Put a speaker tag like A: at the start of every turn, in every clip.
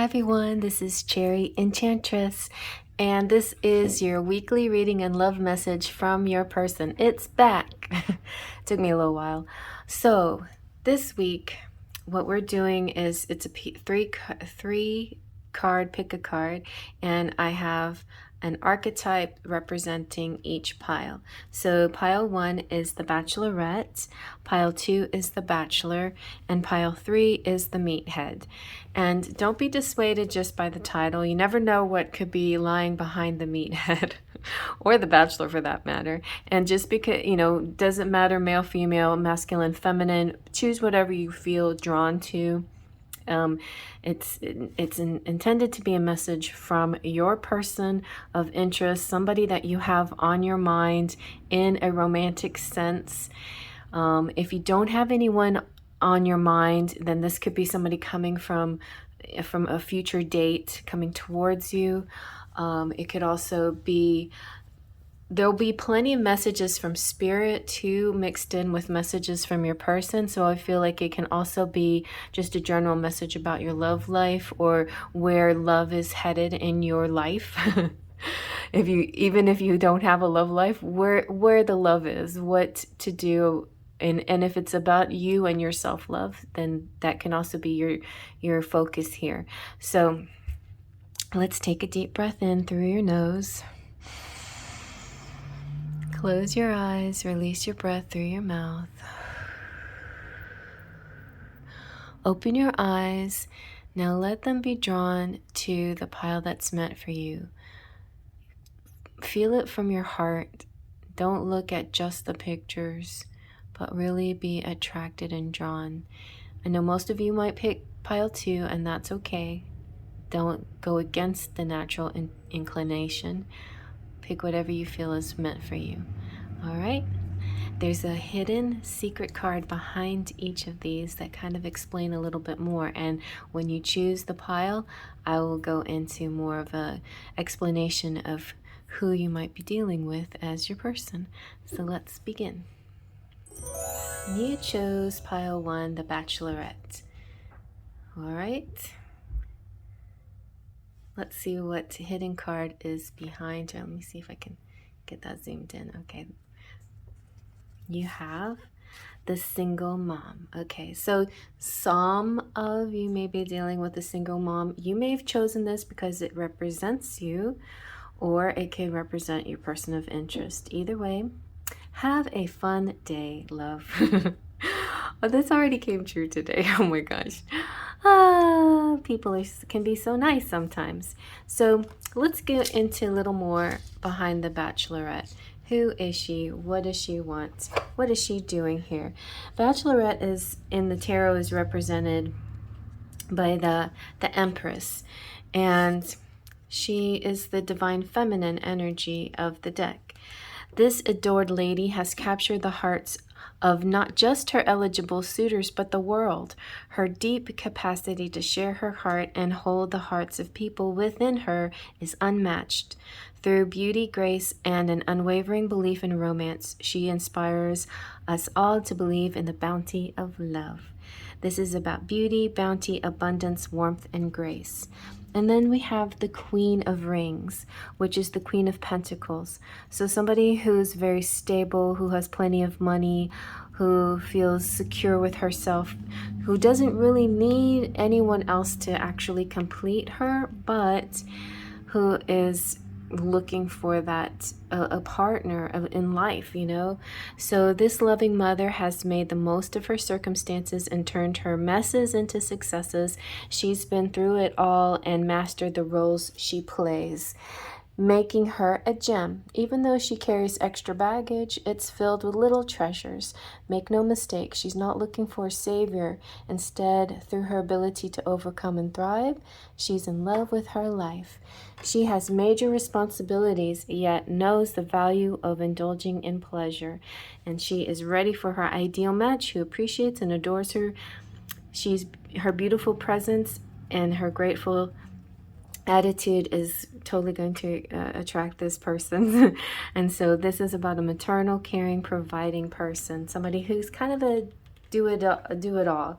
A: Hi everyone, this is CherryEnchantress, and this is your weekly reading and love message from your person. It's back. Took me a little while. So this week, what we're doing is it's a three card, pick a card, and I have an archetype representing each pile. So pile 1 is the Bachelorette, pile 2 is the Bachelor, and pile 3 is the Meathead. And don't be dissuaded just by the title. You never know what could be lying behind the Meathead or the Bachelor for that matter. And just because, doesn't matter male, female, masculine, feminine, choose whatever you feel drawn to. It's intended to be a message from your person of interest, somebody that you have on your mind in a romantic sense. If you don't have anyone on your mind, then this could be somebody coming from a future date coming towards you. It could also be there'll be plenty of messages from spirit too, mixed in with messages from your person. So I feel like it can also be just a general message about your love life or where love is headed in your life. Even if you don't have a love life, where the love is, what to do. And if it's about you and your self-love, then that can also be your focus here. So let's take a deep breath in through your nose. Close your eyes, release your breath through your mouth. Open your eyes. Now let them be drawn to the pile that's meant for you. Feel it from your heart. Don't look at just the pictures, but really be attracted and drawn. I know most of you might pick pile 2, and that's okay. Don't go against the natural inclination. Pick whatever you feel is meant for you. All right? There's a hidden secret card behind each of these that kind of explain a little bit more. And when you choose the pile, I will go into more of a explanation of who you might be dealing with as your person. So let's begin. You chose pile 1, the Bachelorette. All right. Let's see what hidden card is behind her. Let me see if I can get that zoomed in. Okay. You have the single mom. Okay, so some of you may be dealing with a single mom. You may have chosen this because it represents you, or it can represent your person of interest. Either way, have a fun day, love. Oh, this already came true today. Oh my gosh. People can be so nice sometimes. So let's get into a little more behind the Bachelorette. Who is she? What does she want? What is she doing here? Bachelorette is in the tarot is represented by the Empress, and she is the divine feminine energy of the deck. This adored lady has captured the hearts of not just her eligible suitors, but the world. Her deep capacity to share her heart and hold the hearts of people within her is unmatched. Through beauty, grace, and an unwavering belief in romance, she inspires us all to believe in the bounty of love. This is about beauty, bounty, abundance, warmth, and grace. And then we have the Queen of Rings, which is the Queen of Pentacles. So somebody who's very stable, who has plenty of money, who feels secure with herself, who doesn't really need anyone else to actually complete her, but who is looking for that a partner in life, So this loving mother has made the most of her circumstances and turned her messes into successes. She's been through it all and mastered the roles she plays, making her a gem. Even though she carries extra baggage, it's filled with little treasures. Make no mistake, she's not looking for a savior. Instead, through her ability to overcome and thrive, she's in love with her life. She has major responsibilities, yet knows the value of indulging in pleasure. And she is ready for her ideal match who appreciates and adores her. Her beautiful presence and her grateful attitude is totally going to attract this person. And so this is about a maternal, caring, providing person, somebody who's kind of a do it all,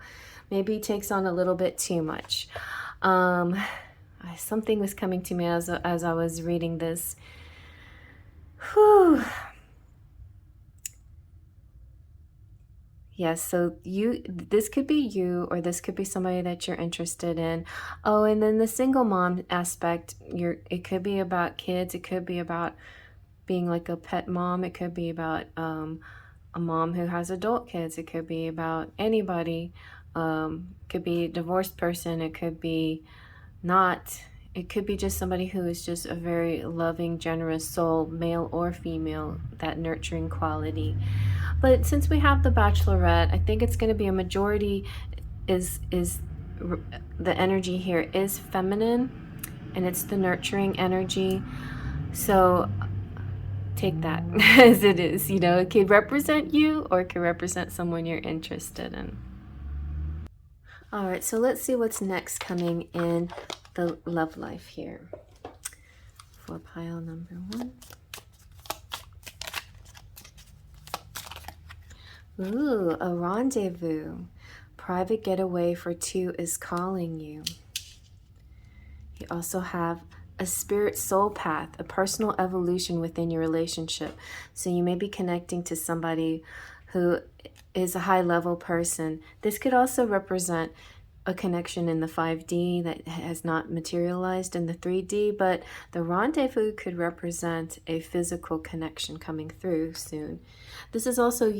A: maybe takes on a little bit too much. Something was coming to me as I was reading this. Whew. Yes, so this could be you, or this could be somebody that you're interested in. Oh, and then the single mom aspect, it could be about kids, it could be about being like a pet mom, it could be about a mom who has adult kids, it could be about anybody, could be a divorced person, it could be not, it could be just somebody who is just a very loving, generous soul, male or female, that nurturing quality. But since we have the Bachelorette, I think it's going to be a majority is the energy here is feminine, and it's the nurturing energy. So take that as it is. You know, it could represent you, or it could represent someone you're interested in. All right, so let's see what's next coming in the love life here for pile number 1. Ooh, a rendezvous. Private getaway for 2 is calling you. You also have a spirit soul path, a personal evolution within your relationship. So you may be connecting to somebody who is a high level person. This could also represent a connection in the 5D that has not materialized in the 3D, but the rendezvous could represent a physical connection coming through soon. This is also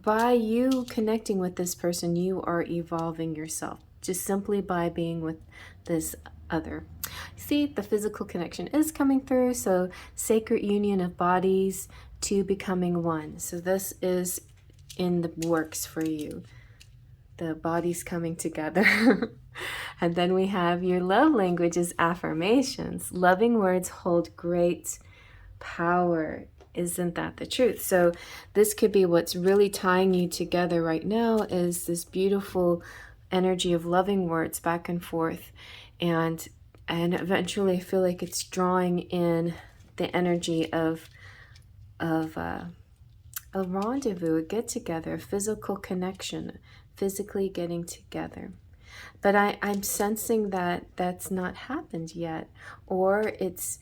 A: by you connecting with this person, you are evolving yourself, just simply by being with this other. See, the physical connection is coming through, so sacred union of bodies, 2 becoming 1. So this is in the works for you. The bodies coming together. And then we have your love languages, affirmations. Loving words hold great power. Isn't that the truth? So this could be what's really tying you together right now, is this beautiful energy of loving words back and forth. And eventually I feel like it's drawing in the energy of a rendezvous, a get together, a physical connection, physically getting together. But I'm sensing that that's not happened yet, or it's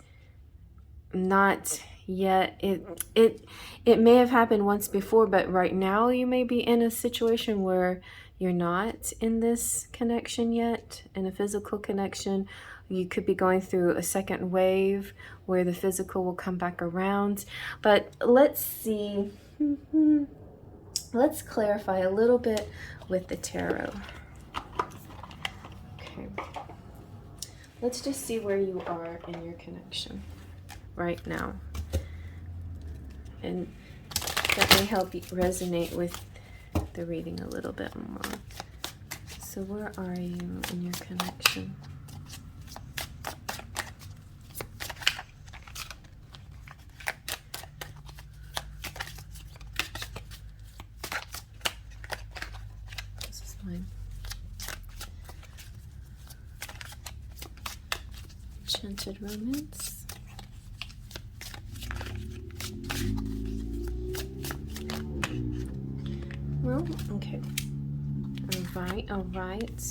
A: not yet. It may have happened once before, but right now you may be in a situation where you're not in this connection yet, in a physical connection. You could be going through a second wave where the physical will come back around. But let's see. Let's clarify a little bit with the tarot. Okay. Let's just see where you are in your connection right now. And that may help you resonate with the reading a little bit more. So where are you in your connection? This is mine. Enchanted Romance. Well, okay. All right.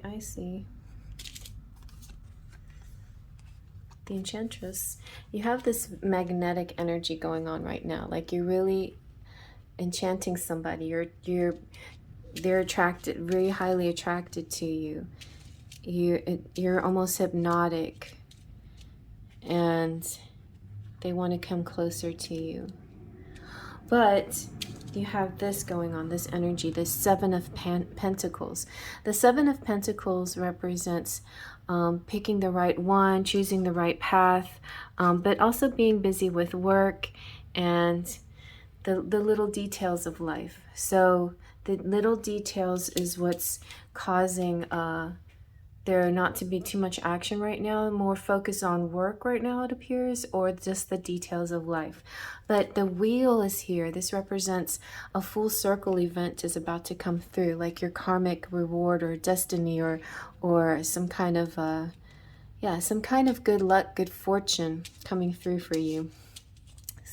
A: I see. The Enchantress. You have this magnetic energy going on right now. Like you're really enchanting somebody. They're attracted, very highly attracted to you. You're almost hypnotic, and they want to come closer to you. But you have this going on, this energy, this 7 of Pentacles. The 7 of Pentacles represents picking the right one, choosing the right path, but also being busy with work and the little details of life. So the little details is what's causing there not to be too much action right now, more focus on work right now, it appears, or just the details of life. But the wheel is here. This represents a full circle event is about to come through, like your karmic reward or destiny, or some kind of some kind of good luck, good fortune coming through for you.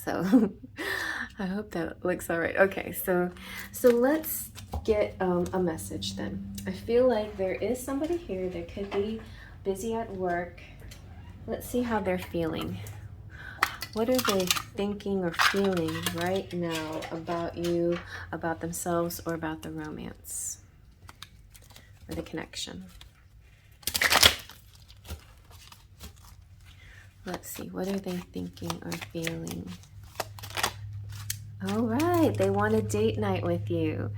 A: So I hope that looks all right. Okay, so let's get a message then. I feel like there is somebody here that could be busy at work. Let's see how they're feeling. What are they thinking or feeling right now about you, about themselves, or about the romance or the connection? Let's see, what are they thinking or feeling? All right, they want a date night with you.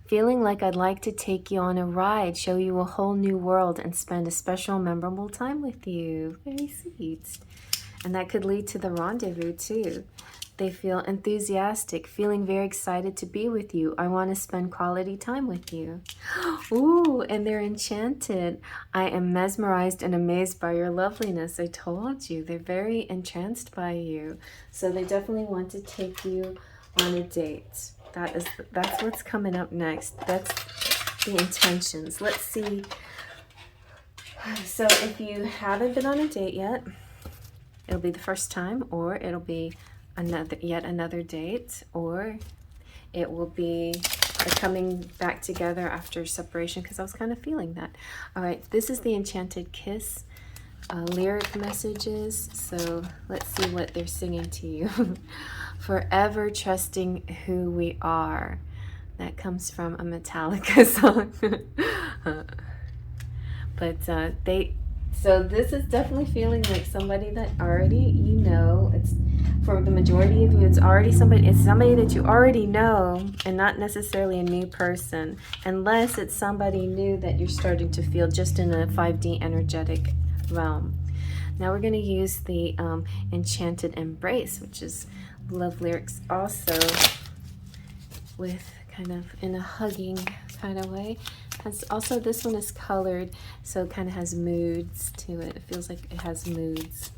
A: Feeling like I'd like to take you on a ride, show you a whole new world, and spend a special, memorable time with you. Very sweet. And that could lead to the rendezvous too. They feel enthusiastic, feeling very excited to be with you. I want to spend quality time with you. Ooh, and they're enchanted. I am mesmerized and amazed by your loveliness. I told you, they're very entranced by you. So they definitely want to take you on a date. That's what's coming up next. That's the intentions. Let's see. So if you haven't been on a date yet, it'll be the first time, or it'll be yet another date, or it will be a coming back together after separation, because I was kind of feeling that. All right, this is the Enchanted Kiss lyric messages. So let's see what they're singing to you. Forever trusting who we are. That comes from a Metallica song. So this is definitely feeling like somebody that already you know. It's for the majority of you, it's somebody that you already know, and not necessarily a new person, unless it's somebody new that you're starting to feel just in a 5D energetic realm. Now we're going to use the Enchanted Embrace, which is love lyrics also, with kind of in a hugging kind of way. Also, this one is colored, so it kind of has moods to it. It feels like it has moods.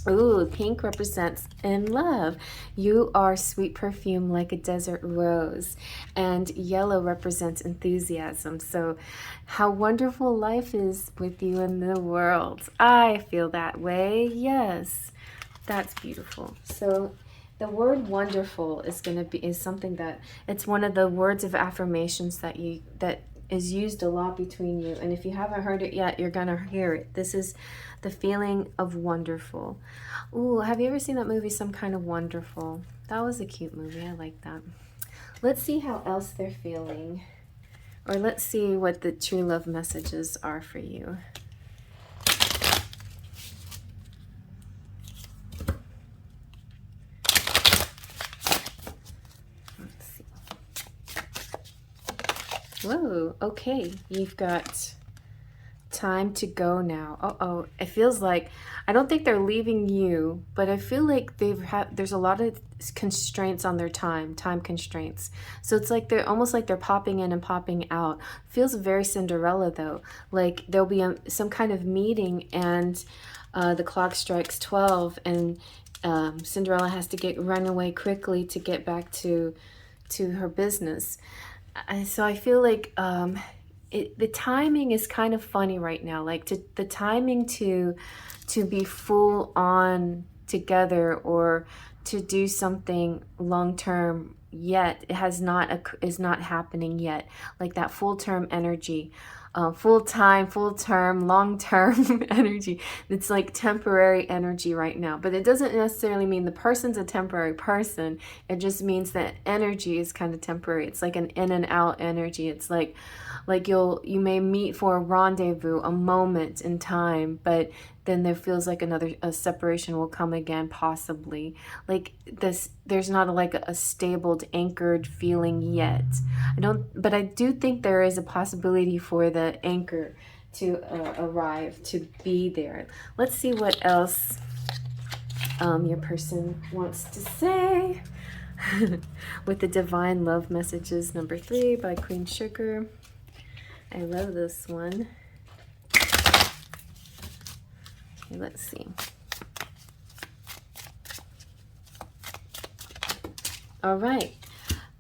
A: Ooh, pink represents in love. You are sweet perfume like a desert rose. And yellow represents enthusiasm. So how wonderful life is with you in the world. I feel that way. Yes, that's beautiful. So the word wonderful is something that it's one of the words of affirmations that is used a lot between you. And if you haven't heard it yet, you're gonna hear it. This is the feeling of wonderful. Ooh, have you ever seen that movie, Some Kind of Wonderful? That was a cute movie. I like that. Let's see how else they're feeling. Or let's see what the true love messages are for you. Whoa, okay, you've got time to go now. Uh-oh, it feels like, I don't think they're leaving you, but I feel like there's a lot of constraints on their time constraints. So it's like they're almost like they're popping in and popping out. Feels very Cinderella though. Like there'll be some kind of meeting and the clock strikes 12 and Cinderella has to run away quickly to get back to her business. So I feel like the timing is kind of funny right now. Like the timing to be full on together or to do something long term yet is not happening yet. Like that full term energy. Full time, full term, long term energy. It's like temporary energy right now. But it doesn't necessarily mean the person's a temporary person. It just means that energy is kind of temporary. It's like an in and out energy. It's like you may meet for a rendezvous, a moment in time, but then there feels like a separation will come again, possibly. Like there's not a stabled, anchored feeling yet. But I do think there is a possibility for the anchor to arrive, to be there. Let's see what else your person wants to say with the Divine Love Messages, number 3 by Queen Sugar. I love this one. Okay, let's see. All right.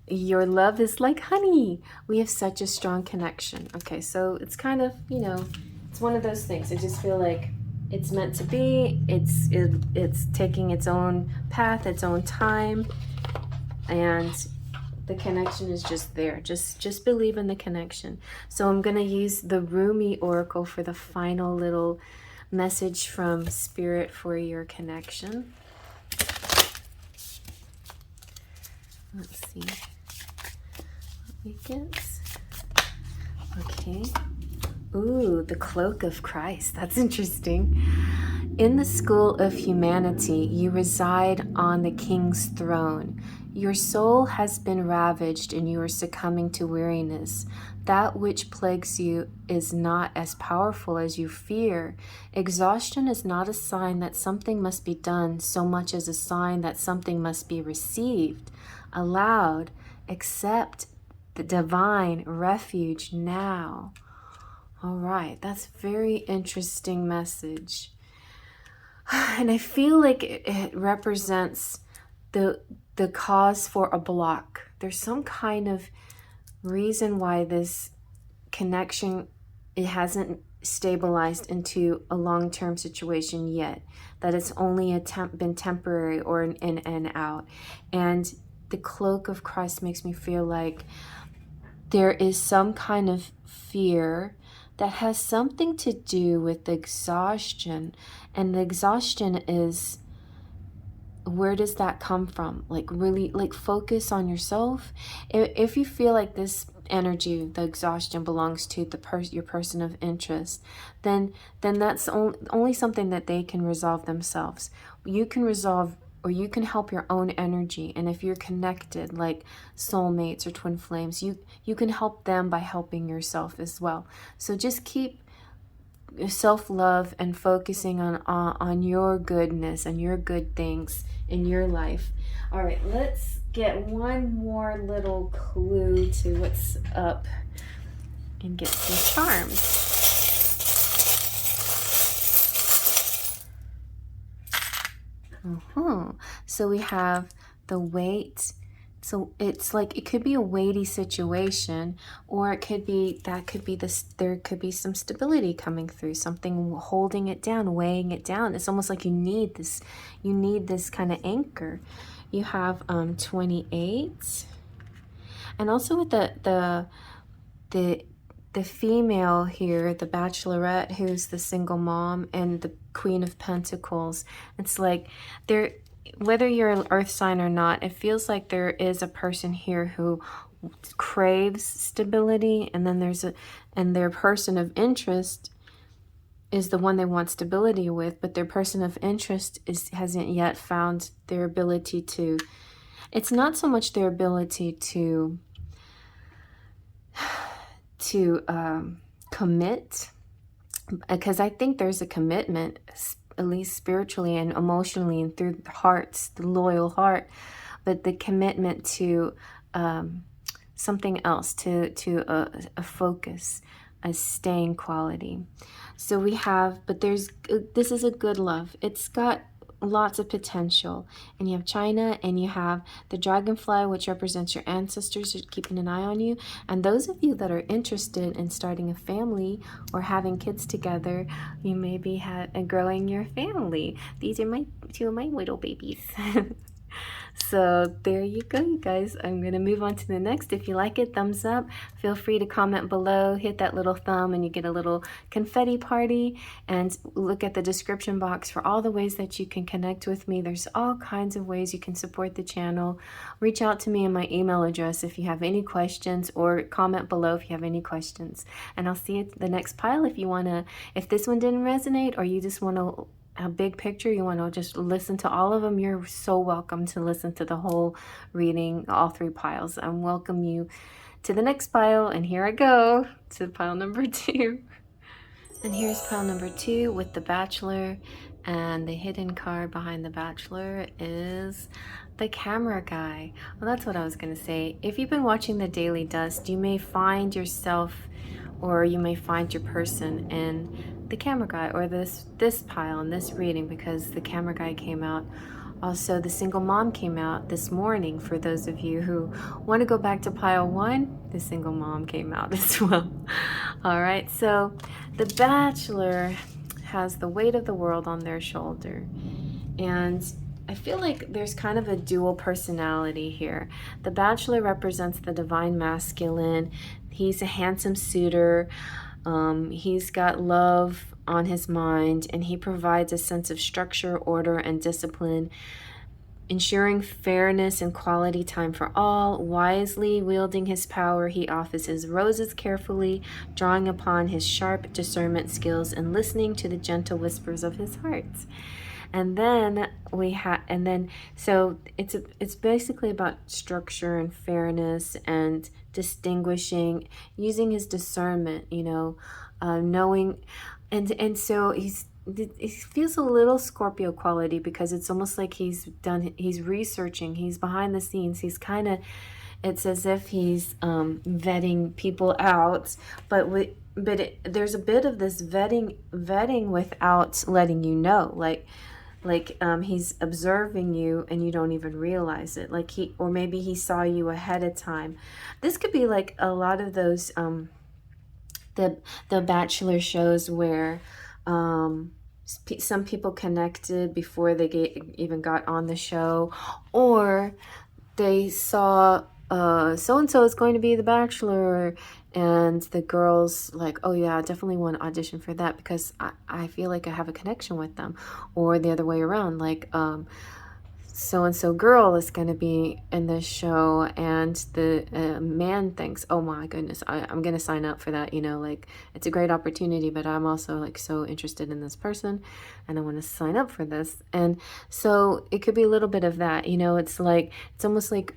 A: Your love is like honey. We have such a strong connection. Okay, so it's kind of, it's one of those things. I just feel like it's meant to be. It's taking its own path, its own time. And The connection is just there. Just believe in the connection. So I'm going to use the Rumi Oracle for the final little message from Spirit for your connection. Let's see what we get. Okay. Ooh, the Cloak of Christ. That's interesting. In the school of humanity, you reside on the king's throne. Your soul has been ravaged and you are succumbing to weariness. That which plagues you is not as powerful as you fear. Exhaustion is not a sign that something must be done so much as a sign that something must be received, allowed. Accept the divine refuge now. All right, that's a very interesting message. And I feel like it represents the cause for a block. There's some kind of reason why this connection, it hasn't stabilized into a long-term situation yet, that it's only been temporary or an in and out. And the Cloak of Christ makes me feel like there is some kind of fear that has something to do with exhaustion. And the exhaustion is, where does that come from? Like, really, like, focus on yourself. If you feel like this energy, the exhaustion, belongs to your person of interest, then that's only something that they can resolve themselves. You can resolve, or you can help your own energy. And if you're connected, like soulmates or twin flames, you can help them by helping yourself as well. So just keep self-love and focusing on your goodness and your good things in your life. All right, let's get one more little clue to what's up and get some charms. So we have the weight. So it's like, it could be a weighty situation, or it could be, there could be some stability coming through, something holding it down, weighing it down. It's almost like you need this kind of anchor. You have 28, and also with the female here, the Bachelorette, who's the single mom, and the Queen of Pentacles. It's like whether you're an earth sign or not, it feels like there is a person here who craves stability, and then their person of interest is the one they want stability with, but their person of interest hasn't yet found their ability to, it's not so much their ability to commit, because I think there's a commitment, at least spiritually and emotionally and through the hearts, the loyal heart, but the commitment to something else, to a focus, a staying quality. So we have, but this is a good love. It's got lots of potential. And you have China, and you have the dragonfly, which represents your ancestors keeping an eye on you. And those of you that are interested in starting a family or having kids together, you may be growing your family. These are two of my little babies. So there you go, you guys. I'm going to move on to the next. If you like it, thumbs up. Feel free to comment below. Hit that little thumb and you get a little confetti party. And look at the description box for all the ways that you can connect with me. There's all kinds of ways you can support the channel. Reach out to me in my email address if you have any questions, or comment below if you have any questions. And I'll see you at the next pile. If this one didn't resonate, or you just want to a big picture, you want to just listen to all of them, you're so welcome to listen to the whole reading, all 3 piles. I welcome you to the next pile, and here I go to pile number 2. And here's pile number 2 with the Bachelor, and the hidden card behind the Bachelor is the camera guy. Well, that's what I was going to say. If you've been watching the Daily Dust, you may find yourself, or you may find your person in the camera guy, or this pile in this reading, because the camera guy came out. Also, the single mom came out this morning. For those of you who want to go back to pile 1, the single mom came out as well. All right, so the Bachelor has the weight of the world on their shoulder, and I feel like there's kind of a dual personality here. The Bachelor represents the divine masculine. He's a handsome suitor. He's got love on his mind, and he provides a sense of structure, order, and discipline, ensuring fairness and quality time for all. Wisely wielding his power, he offers his roses carefully, drawing upon his sharp discernment skills and listening to the gentle whispers of his heart. And then so it's basically about structure and fairness and distinguishing, using his discernment, knowing, and so he feels a little Scorpio quality, because it's almost like he's researching, he's behind the scenes, he's kind of, it's as if he's vetting people out, but there's a bit of this vetting without letting you know, like he's observing you and you don't even realize it, or maybe he saw you ahead of time. This could be like a lot of those the Bachelor shows where some people connected before they even got on the show, or they saw so-and-so is going to be the Bachelor, and the girls like, oh yeah, I definitely want to audition for that because I feel like I have a connection with them. Or the other way around, like so-and-so girl is going to be in this show, and the man thinks, oh my goodness, I'm going to sign up for that, like it's a great opportunity, but I'm also like so interested in this person and I want to sign up for this. And so it could be a little bit of that, it's almost like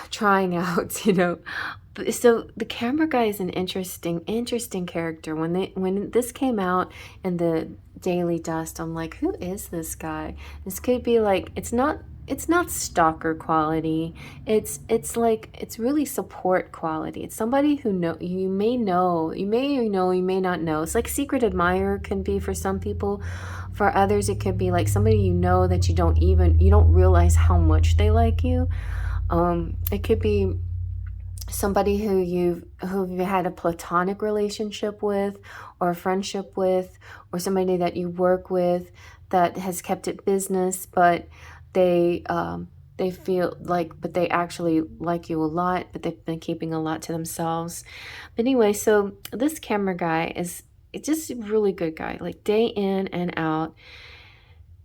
A: trying out, So the camera guy is an interesting character. When this came out in the Daily Dust, I'm like, who is this guy? This could be like, it's not stalker quality. It's really support quality. It's somebody who you may know, you may not know. It's like secret admirer can be for some people. For others, it could be like somebody that you don't realize how much they like you. It could be somebody who you've had a platonic relationship with, or a friendship with, or somebody that you work with that has kept it business, but they feel like, but they actually like you a lot, but they've been keeping a lot to themselves. But anyway, so this camera guy is just a really good guy, like day in and out.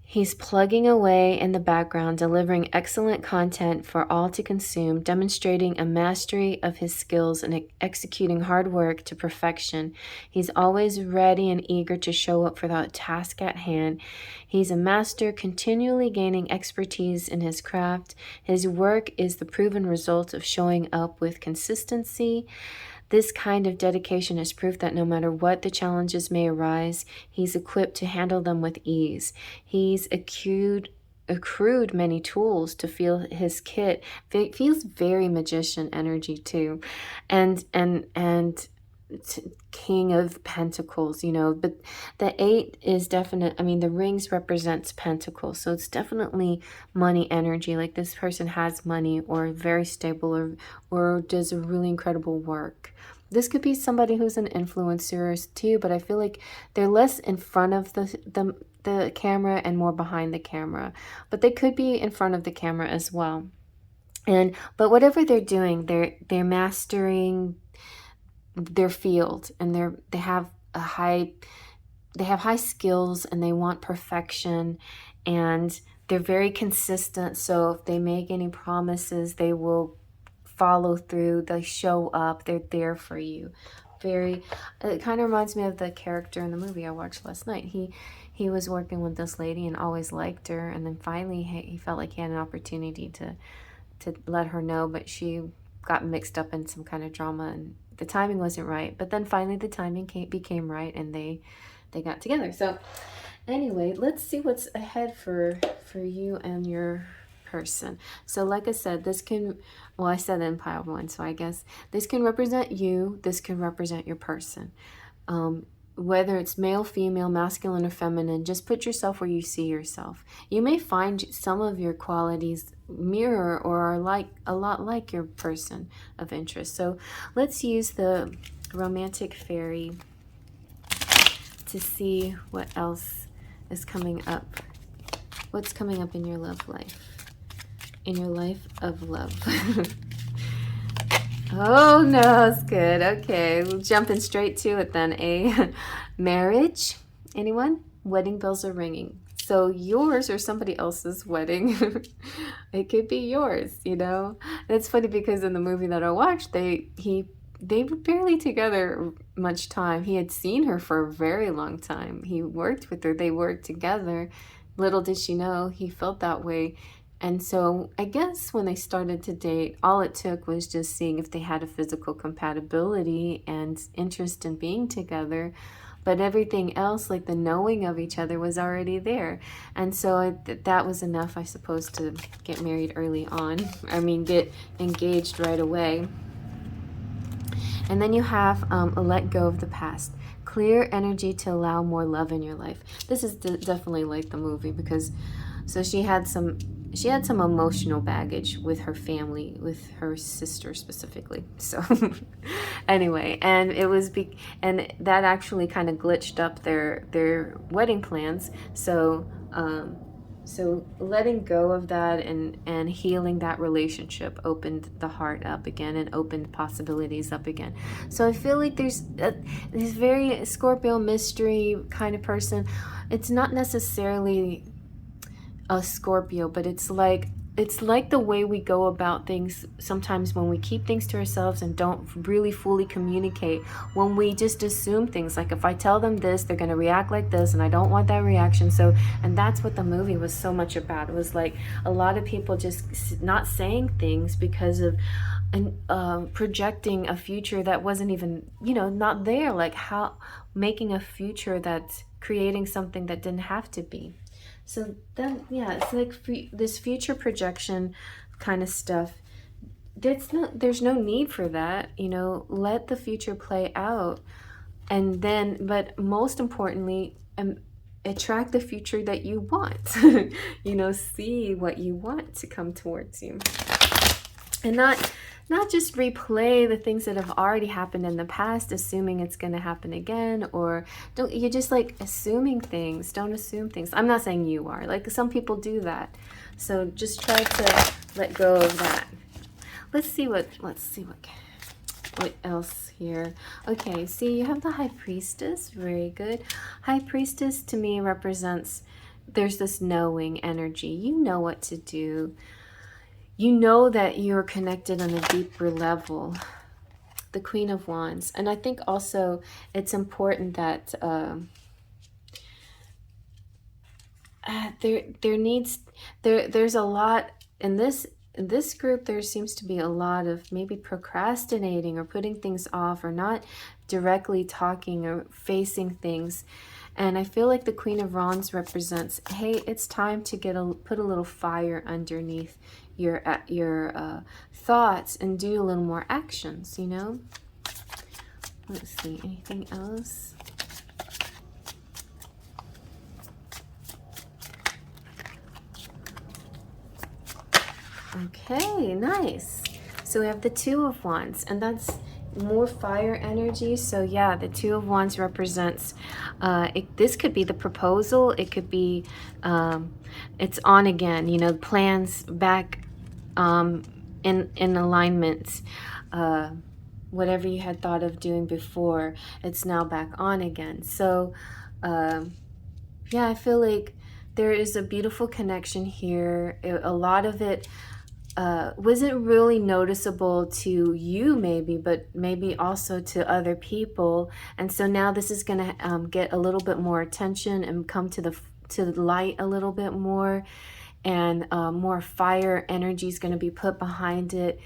A: He's plugging away in the background, delivering excellent content for all to consume, demonstrating a mastery of his skills and executing hard work to perfection. He's always ready and eager to show up for the task at hand. He's a master, continually gaining expertise in his craft. His work is the proven result of showing up with consistency. This kind of dedication is proof that no matter what the challenges may arise, he's equipped to handle them with ease. He's accrued many tools to feel his kit. It feels very magician energy too, and King of Pentacles, but the 8 is definite. I mean, the rings represents Pentacles, so it's definitely money energy. Like this person has money, or very stable, or does a really incredible work. This could be somebody who's an influencer too, but I feel like they're less in front of the camera and more behind the camera, but they could be in front of the camera as well. But whatever they're doing, they're mastering their field, and they have high skills, and they want perfection, and they're very consistent. So if they make any promises, they will follow through. They show up. They're there for you. It kind of reminds me of the character in the movie I watched last night. He was working with this lady and always liked her, and then finally he felt like he had an opportunity to let her know, but she got mixed up in some kind of drama, and the timing wasn't right. But then finally the timing became right, and they got together. So anyway, let's see what's ahead for you and your person. So like I said, I said in pile 1, so I guess this can represent you, this can represent your person. Whether it's male, female, masculine, or feminine, just put yourself where you see yourself. You may find some of your qualities mirror or are a lot like your person of interest. So let's use the romantic fairy to see what else is coming up What's coming up in your love life? In your life of love. Oh, no, it's good. Okay, jumping straight to it then. A marriage. Anyone? Wedding bells are ringing. So yours or somebody else's wedding. It could be yours, you know. It's funny because in the movie that I watched, they were barely together much time. He had seen her for a very long time. He worked with her. They worked together. Little did she know he felt that way. And so I guess when they started to date, all it took was just seeing if they had a physical compatibility and interest in being together. But everything else, like the knowing of each other, was already there. And so that was enough, I suppose, to get married early on. I mean, get engaged right away. And then you have let go of the past. Clear energy to allow more love in your life. This is definitely like the movie because so she had some emotional baggage with her family, with her sister specifically. So anyway, and it was and that actually kind of glitched up their wedding plans. So so letting go of that and healing that relationship opened the heart up again and opened possibilities up again. So I feel like there's this very Scorpio mystery kind of person. It's not necessarily a Scorpio, but it's like the way we go about things sometimes when we keep things to ourselves and don't really fully communicate, when we just assume things like if I tell them this, they're going to react like this and I don't want that reaction. So, and that's what the movie was so much about. It was like a lot of people just not saying things because of projecting a future that wasn't even, not there, like how making a future that's creating something that didn't have to be. So then, yeah, it's like this future projection kind of stuff. There's no need for that, let the future play out. And then, but most importantly, attract the future that you want, see what you want to come towards you. And not just replay the things that have already happened in the past, assuming it's going to happen again, or you're just like assuming things. Don't assume things. I'm not saying you are. Like some people do that. So just try to let go of that. Let's see what else here. Okay, see, you have the High Priestess. Very good. High Priestess to me represents there's this knowing energy. You know what to do. You know that you're connected on a deeper level. The Queen of Wands. And I think also it's important that there's a lot in this group. There seems to be a lot of maybe procrastinating or putting things off or not directly talking or facing things. And I feel like the Queen of Wands represents, hey, it's time to put a little fire underneath your thoughts and do a little more actions, Let's see, anything else? Okay, nice. So we have the Two of Wands, and that's more fire energy. So yeah, the Two of Wands represents this could be the proposal, it could be it's on again, plans back in alignment. Whatever you had thought of doing before, it's now back on again. So yeah, I feel like there is a beautiful connection here. A lot of it wasn't really noticeable to you maybe, but maybe also to other people. And so now this is going to get a little bit more attention and come to the light a little bit more, and more fire energy is going to be put behind it,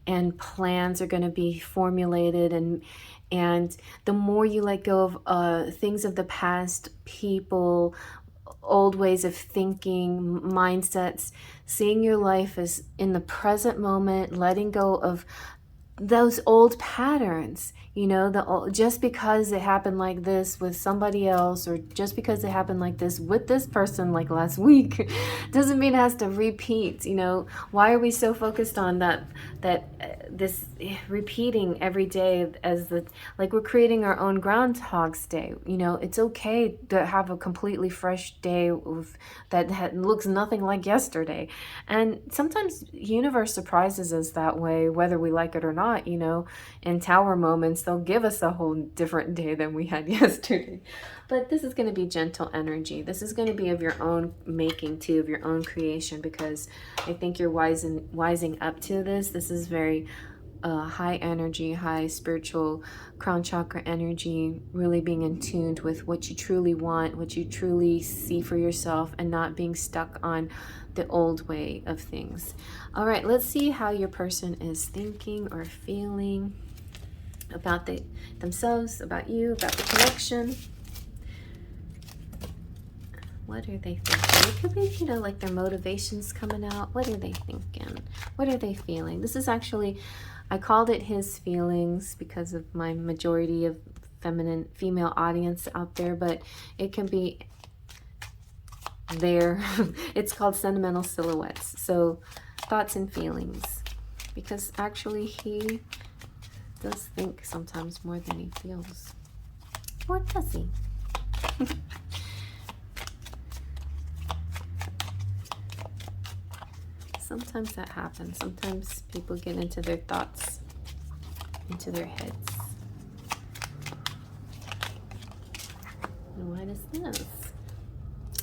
A: and plans are going to be formulated, and the more you let go of things of the past, people, old ways of thinking, mindsets, seeing your life as in the present moment, letting go of those old patterns, You know, just because it happened like this with somebody else, or just because it happened like this with this person like last week, doesn't mean it has to repeat. You know, why are we so focused on this repeating every day, as like we're creating our own Groundhog's Day? You know, it's okay to have a completely fresh day that looks nothing like yesterday. And sometimes the universe surprises us that way, whether we like it or not. You know, in tower moments, they'll give us a whole different day than we had yesterday. But this is going to be gentle energy. This is going to be of your own making too, of your own creation, because I think you're wising up to this. This is very high energy, high spiritual crown chakra energy, really being in tune with what you truly want, what you truly see for yourself, and not being stuck on the old way of things. All right, let's see how your person is thinking or feeling about themselves, about you, about the connection. What are they thinking? It could be, you know, like their motivations coming out. What are they thinking? What are they feeling? This is actually, I called it his feelings because of my majority of female audience out there, but it can be their, it's called Sentimental Silhouettes. So thoughts and feelings, because actually he does think sometimes more than he feels. Or does he? Sometimes that happens. Sometimes people get into their thoughts, into their heads. And what is this?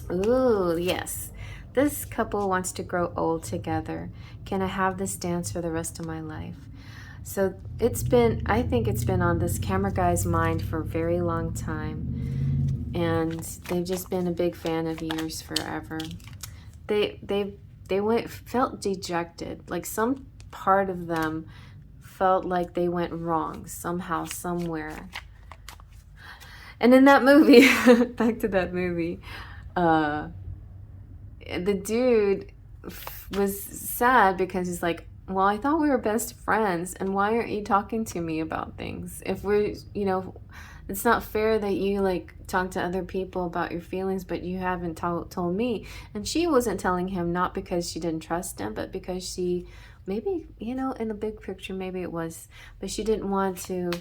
A: Ooh, yes. This couple wants to grow old together. Can I have this dance for the rest of my life? So it's been, I think it's been on this camera guy's mind for a very long time. And they've just been a big fan of yours forever. They felt dejected. Like some part of them felt like they went wrong somehow, somewhere. And in that movie, back to that movie, the dude was sad because he's like, well, I thought we were best friends, and why aren't you talking to me about things? If we're, you know, it's not fair that you like talk to other people about your feelings, but you haven't told me. And she wasn't telling him, not because she didn't trust him, but because she, maybe, you know, in the big picture, maybe it was, but she didn't want to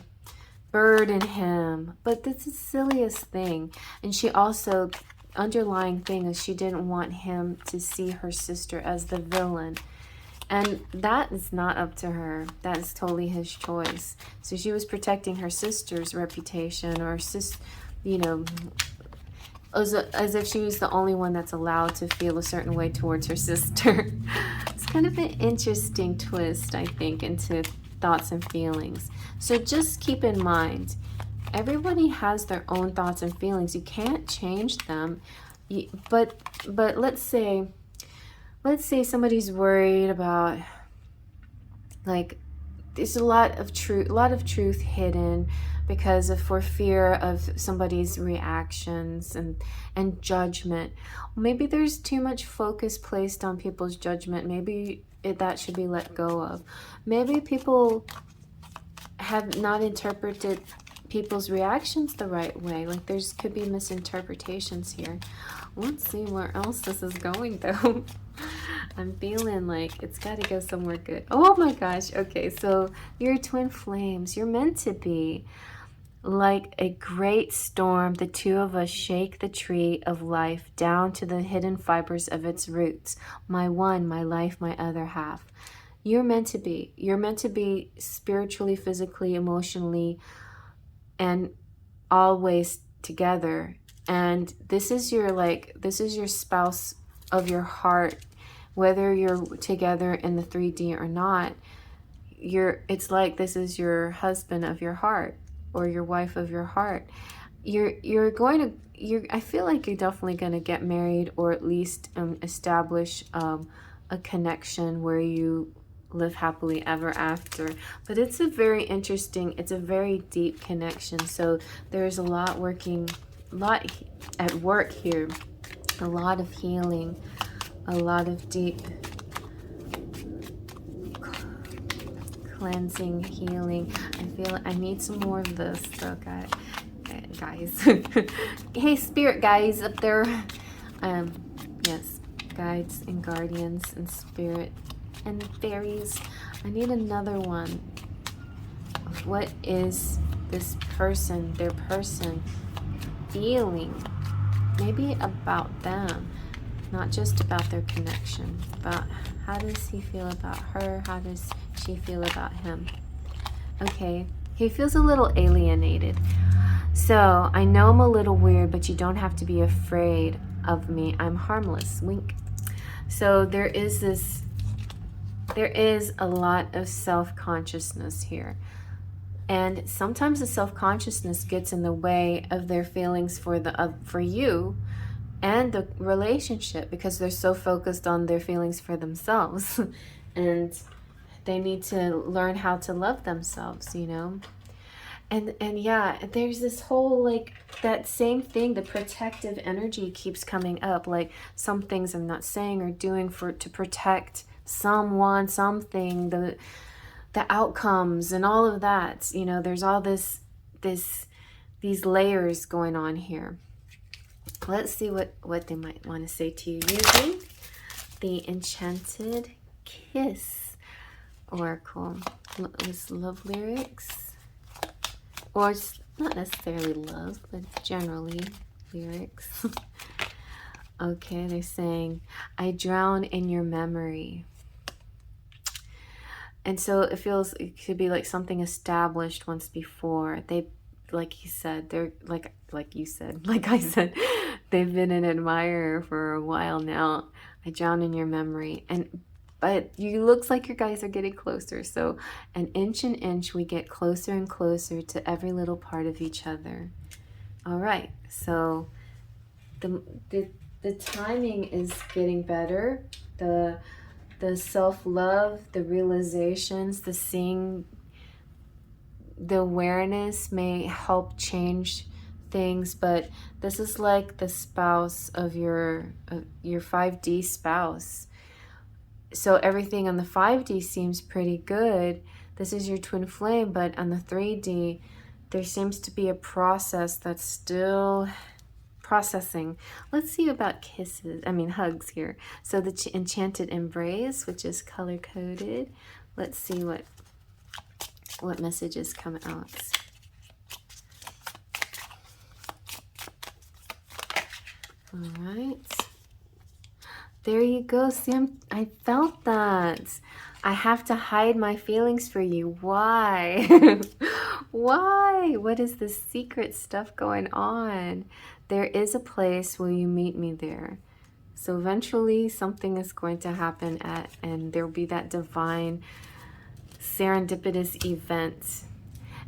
A: burden him. But that's the silliest thing. And she also, underlying thing is she didn't want him to see her sister as the villain. And that is not up to her. That is totally his choice. So she was protecting her sister's reputation, or you know, as if she was the only one that's allowed to feel a certain way towards her sister. It's kind of an interesting twist, I think, into thoughts and feelings. So just keep in mind, everybody has their own thoughts and feelings. You can't change them. But let's say somebody's worried about, like, there's a lot of truth hidden because for fear of somebody's reactions and judgment. Maybe there's too much focus placed on people's judgment. Maybe that should be let go of. Maybe people have not interpreted people's reactions the right way. Like, could be misinterpretations here. Let's see where else this is going though. I'm feeling like it's got to go somewhere good. Oh my gosh. Okay, so you're twin flames. You're meant to be. Like a great storm, the two of us shake the tree of life down to the hidden fibers of its roots. My one, my life, my other half. You're meant to be. You're meant to be spiritually, physically, emotionally, and always together. And this is your spouse of your heart, whether you're together in the 3D or not. It's like this is your husband of your heart, or your wife of your heart. I feel like you're definitely going to get married, or at least establish a connection where you live happily ever after. But it's a very deep connection. So there's a lot at work here, a lot of healing, a lot of deep cleansing, healing. I feel I need some more of this though, guys. Hey, spirit guys up there. Yes, guides and guardians and spirit and fairies. I need another one. What is this person, their person, feeling? Maybe about them, not just about their connection, but how does he feel about her? How does she feel about him? Okay, he feels a little alienated. So I know I'm a little weird, but you don't have to be afraid of me. I'm harmless. Wink. So there is a lot of self-consciousness here. And sometimes the self-consciousness gets in the way of their feelings for you and the relationship, because they're so focused on their feelings for themselves. And they need to learn how to love themselves, you know? And yeah, there's this whole, like, that same thing, the protective energy keeps coming up. Like, some things I'm not saying or doing to protect someone, something, the outcomes and all of that. You know, there's all these layers going on here. Let's see what they might want to say to you using the Enchanted Kiss Oracle. It's love lyrics, or it's not necessarily love, but generally lyrics. Okay, they're saying, I drown in your memory. And so it feels, it could be like something established once before. They, like he said, they're like you said, like I said, they've been an admirer for a while now. I drown in your memory. But you looks like your guys are getting closer. So an inch and inch, we get closer and closer to every little part of each other. All right. So the timing is getting better. The self-love, the realizations, the seeing, the awareness may help change things, but this is like the spouse of your 5D spouse. So everything on the 5D seems pretty good. This is your twin flame, but on the 3D, there seems to be a process that's still processing. Let's see about hugs here. So the Enchanted Embrace, which is color-coded. Let's see what messages come out. All right. There you go. See, I felt that. I have to hide my feelings for you. Why? Why? What is this secret stuff going on? There is a place where you meet me there. So eventually something is going to happen and there'll be that divine serendipitous event.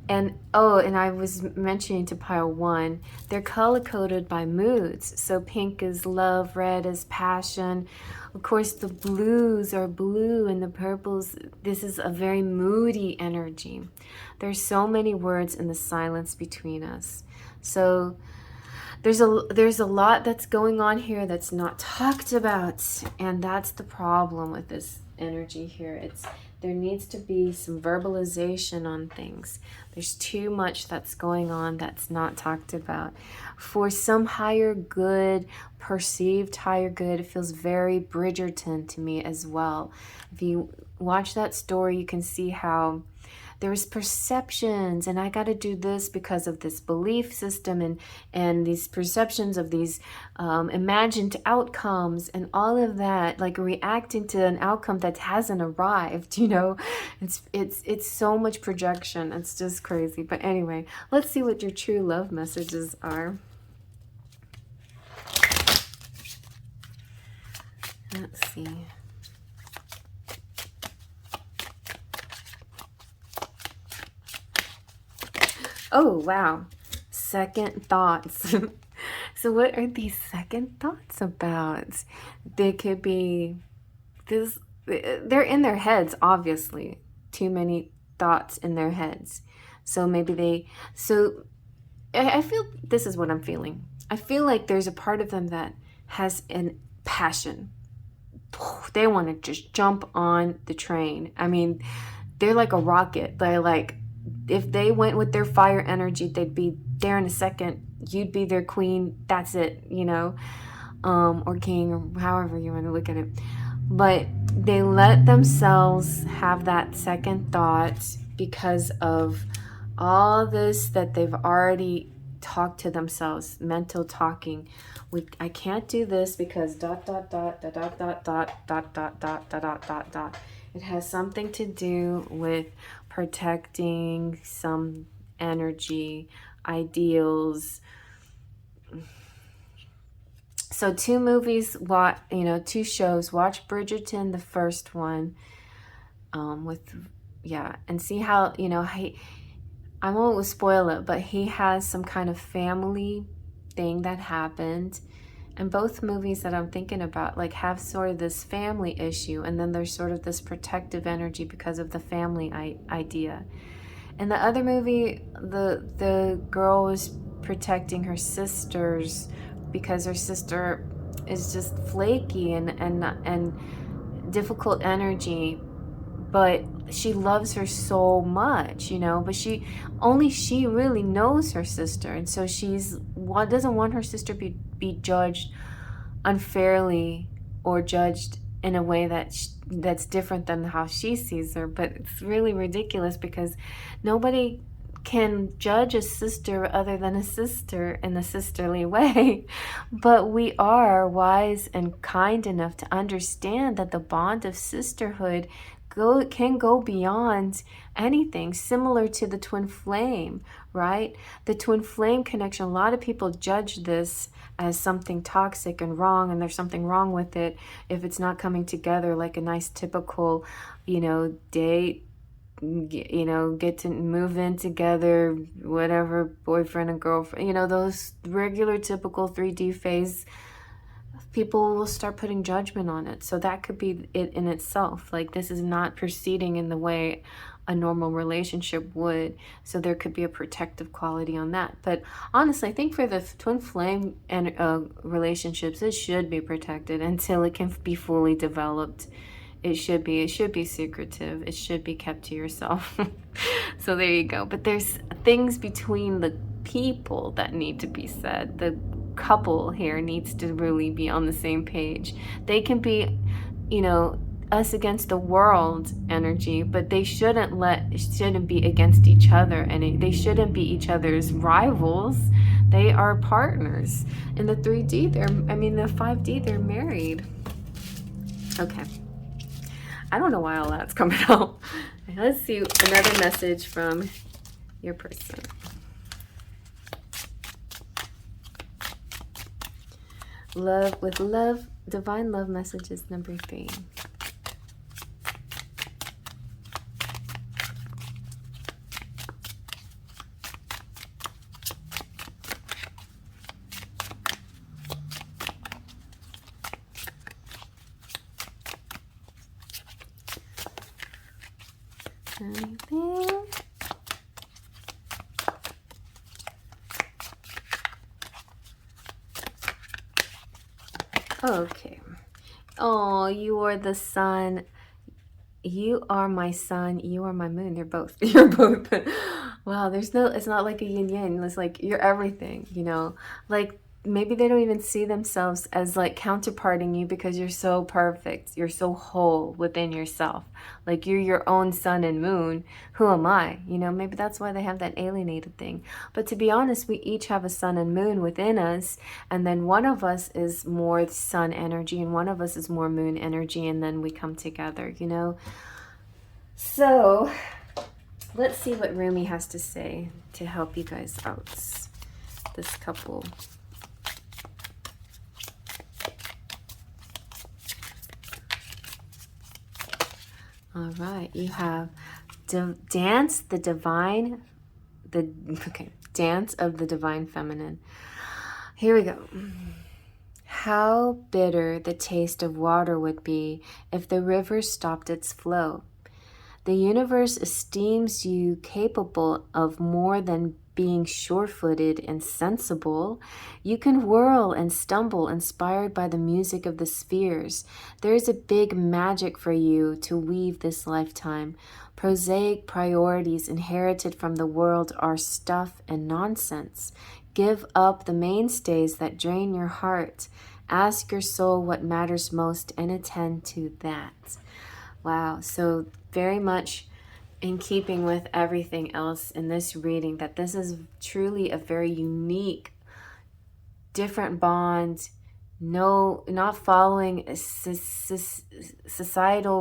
A: And and I was mentioning to pile 1, they're color-coded by moods. So pink is love, red is passion. Of course, the blues are blue and the purples, this is a very moody energy. There's so many words in the silence between us. So there's a lot that's going on here that's not talked about, and that's the problem with this energy here. There needs to be some verbalization on things. There's too much that's going on that's not talked about. For some higher good, perceived higher good, it feels very Bridgerton to me as well. If you watch that story, you can see how there's perceptions, and I got to do this because of this belief system and these perceptions of these imagined outcomes and all of that, like reacting to an outcome that hasn't arrived, you know. It's so much projection. It's just crazy. But anyway, let's see what your true love messages are. Let's see. Oh, wow. Second thoughts. So what are these second thoughts about? They could be this, they're in their heads, obviously. Too many thoughts in their heads. So maybe I feel this is what I'm feeling. I feel like there's a part of them that has an passion. They want to just jump on the train. I mean, they're like a rocket. They're like, if they went with their fire energy, they'd be there in a second. You'd be their queen. That's it, you know, or king, or however you want to look at it. But they let themselves have that second thought because of all this that they've already talked to themselves, mental talking. I can't do this because dot dot dot dot dot dot dot dot dot dot dot dot dot. It has something to do with protecting some energy, ideals. So 2 movies, two shows. Watch Bridgerton, the first one, and see how, I won't spoil it, but he has some kind of family thing that happened. And both movies that I'm thinking about, like, have sort of this family issue, and then there's sort of this protective energy because of the family idea. In the other movie, the girl was protecting her sisters because her sister is just flaky and difficult energy, but she loves her so much, but she really knows her sister, and so doesn't want her sister be judged unfairly or judged in a way that's different than how she sees her. But it's really ridiculous because nobody can judge a sister other than a sister in a sisterly way. But we are wise and kind enough to understand that the bond of sisterhood can go beyond anything, similar to the twin flame, right? The twin flame connection, a lot of people judge this as something toxic and wrong, and there's something wrong with it if it's not coming together like a nice typical, date, get to move in together, whatever, boyfriend and girlfriend, those regular typical 3D phase. People will start putting judgment on it. So that could be it in itself. Like, this is not proceeding in the way a normal relationship would. So there could be a protective quality on that. But honestly, I think for the twin flame and relationships, it should be protected until it can be fully developed. It should be secretive. It should be kept to yourself. So there you go. But there's things between the people that need to be said. The couple here needs to really be on the same page. They can be, us against the world energy, but they shouldn't be against each other, and they shouldn't be each other's rivals. They are partners. In the 3D, the 5D, they're married. Okay. I don't know why all that's coming out. Let's see another message from your person. Love with love, divine love messages number 3. Anything? Okay. Oh, you are the sun. You are my sun. You are my moon. They're both. You're both. Wow. It's not like a yin yang. It's like you're everything, like maybe they don't even see themselves as like counterparting you because you're so perfect. You're so whole within yourself. Like you're your own sun and moon. Who am I? Maybe that's why they have that alienated thing. But to be honest, we each have a sun and moon within us. And then one of us is more sun energy and one of us is more moon energy. And then we come together, So let's see what Rumi has to say to help you guys out. This couple. All right, you have dance of the divine feminine. Here we go. How bitter the taste of water would be if the river stopped its flow. The universe esteems you capable of more than being sure-footed and sensible. You can whirl and stumble, inspired by the music of the spheres. There is a big magic for you to weave this lifetime. Prosaic priorities inherited from the world are stuff and nonsense. Give up the mainstays that drain your heart. Ask your soul what matters most and attend to that. Wow, so very much in keeping with everything else in this reading, that this is truly a very unique, different bond. No, not following societal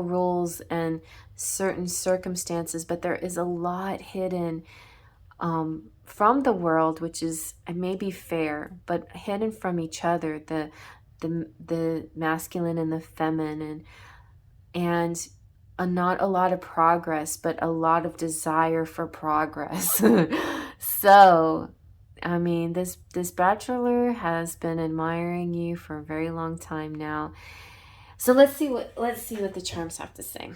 A: rules and certain circumstances, but there is a lot hidden from the world, which is maybe fair, but hidden from each other, the masculine and the feminine, and not a lot of progress, but a lot of desire for progress. So, I mean, this bachelor has been admiring you for a very long time now. So let's see what the charms have to say.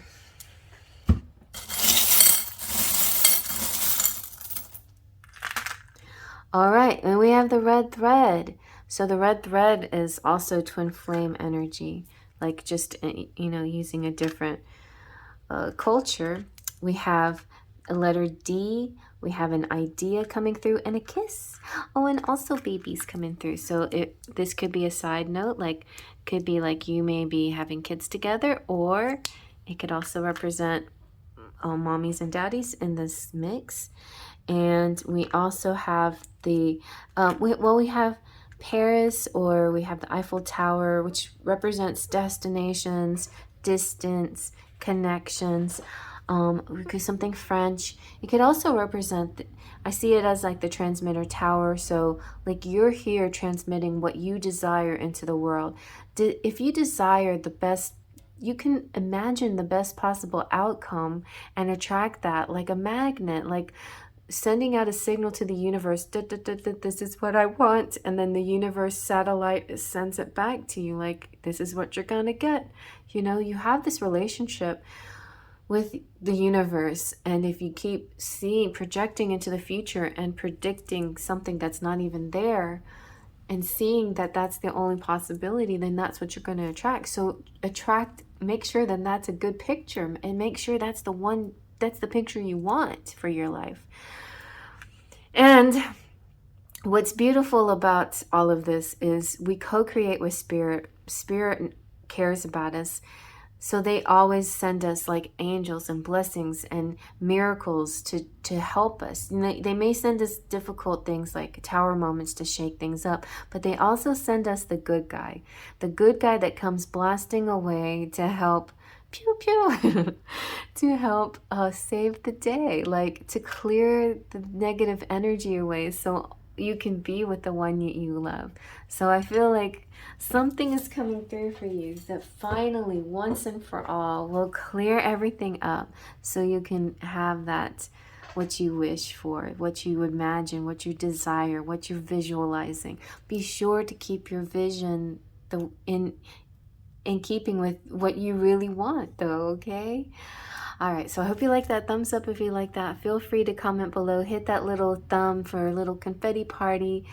A: All right, and we have the red thread. So the red thread is also twin flame energy, like just, you know, using a different culture. We have a letter D, we have an idea coming through, and a kiss. Oh, and also babies coming through. So this could be a side note, like could be like you may be having kids together, or it could also represent mommies and daddies in this mix. And we also have the we have Paris, or we have the Eiffel Tower, which represents destinations, distance, connections. Something French. It could also represent, I see it as like the transmitter tower. So like you're here transmitting what you desire into the world. If you desire the best, you can imagine the best possible outcome and attract that like a magnet, like sending out a signal to the universe, this is what I want, and then the universe satellite sends it back to you like, this is what you're gonna get. You know, you have this relationship with the universe, and if you keep projecting into the future and predicting something that's not even there, and seeing that that's the only possibility, then that's what you're going to attract. So make sure that that's a good picture, and make sure that's the picture you want for your life. And what's beautiful about all of this is we co-create with Spirit. Spirit cares about us. So they always send us like angels and blessings and miracles to help us. And they may send us difficult things like tower moments to shake things up, but they also send us the good guy that comes blasting away to help pew pew to help save the day, like to clear the negative energy away so you can be with the one you love. So I feel like something is coming through for you that finally, once and for all, will clear everything up so you can have that, what you wish for, what you imagine, what you desire, what you're visualizing. Be sure to keep your vision in keeping with what you really want, though, okay? All right, so I hope you like that. Thumbs up if you like that. Feel free to comment below. Hit that little thumb for a little confetti party.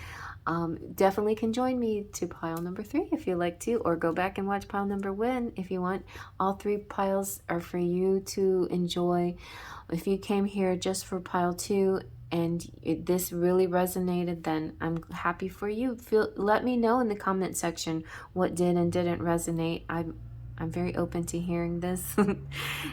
A: Definitely can join me to pile number 3 if you like to, or go back and watch pile number 1 if you want. All 3 piles are for you to enjoy. If you came here just for pile 2 and this really resonated, then I'm happy for you. Let me know in the comment section what did and didn't resonate. I'm very open to hearing this.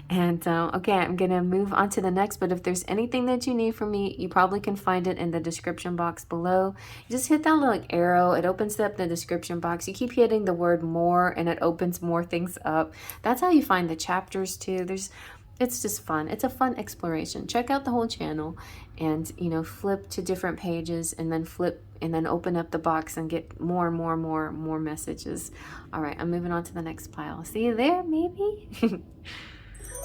A: And okay, I'm gonna move on to the next, but if there's anything that you need from me, you probably can find it in the description box below. You just hit that little arrow, it opens up the description box. You keep hitting the word more and it opens more things up. That's how you find the chapters too. It's just fun. It's a fun exploration. Check out the whole channel and, you know, flip to different pages and then open up the box and get more messages. All right, I'm moving on to the next pile. See you there, maybe?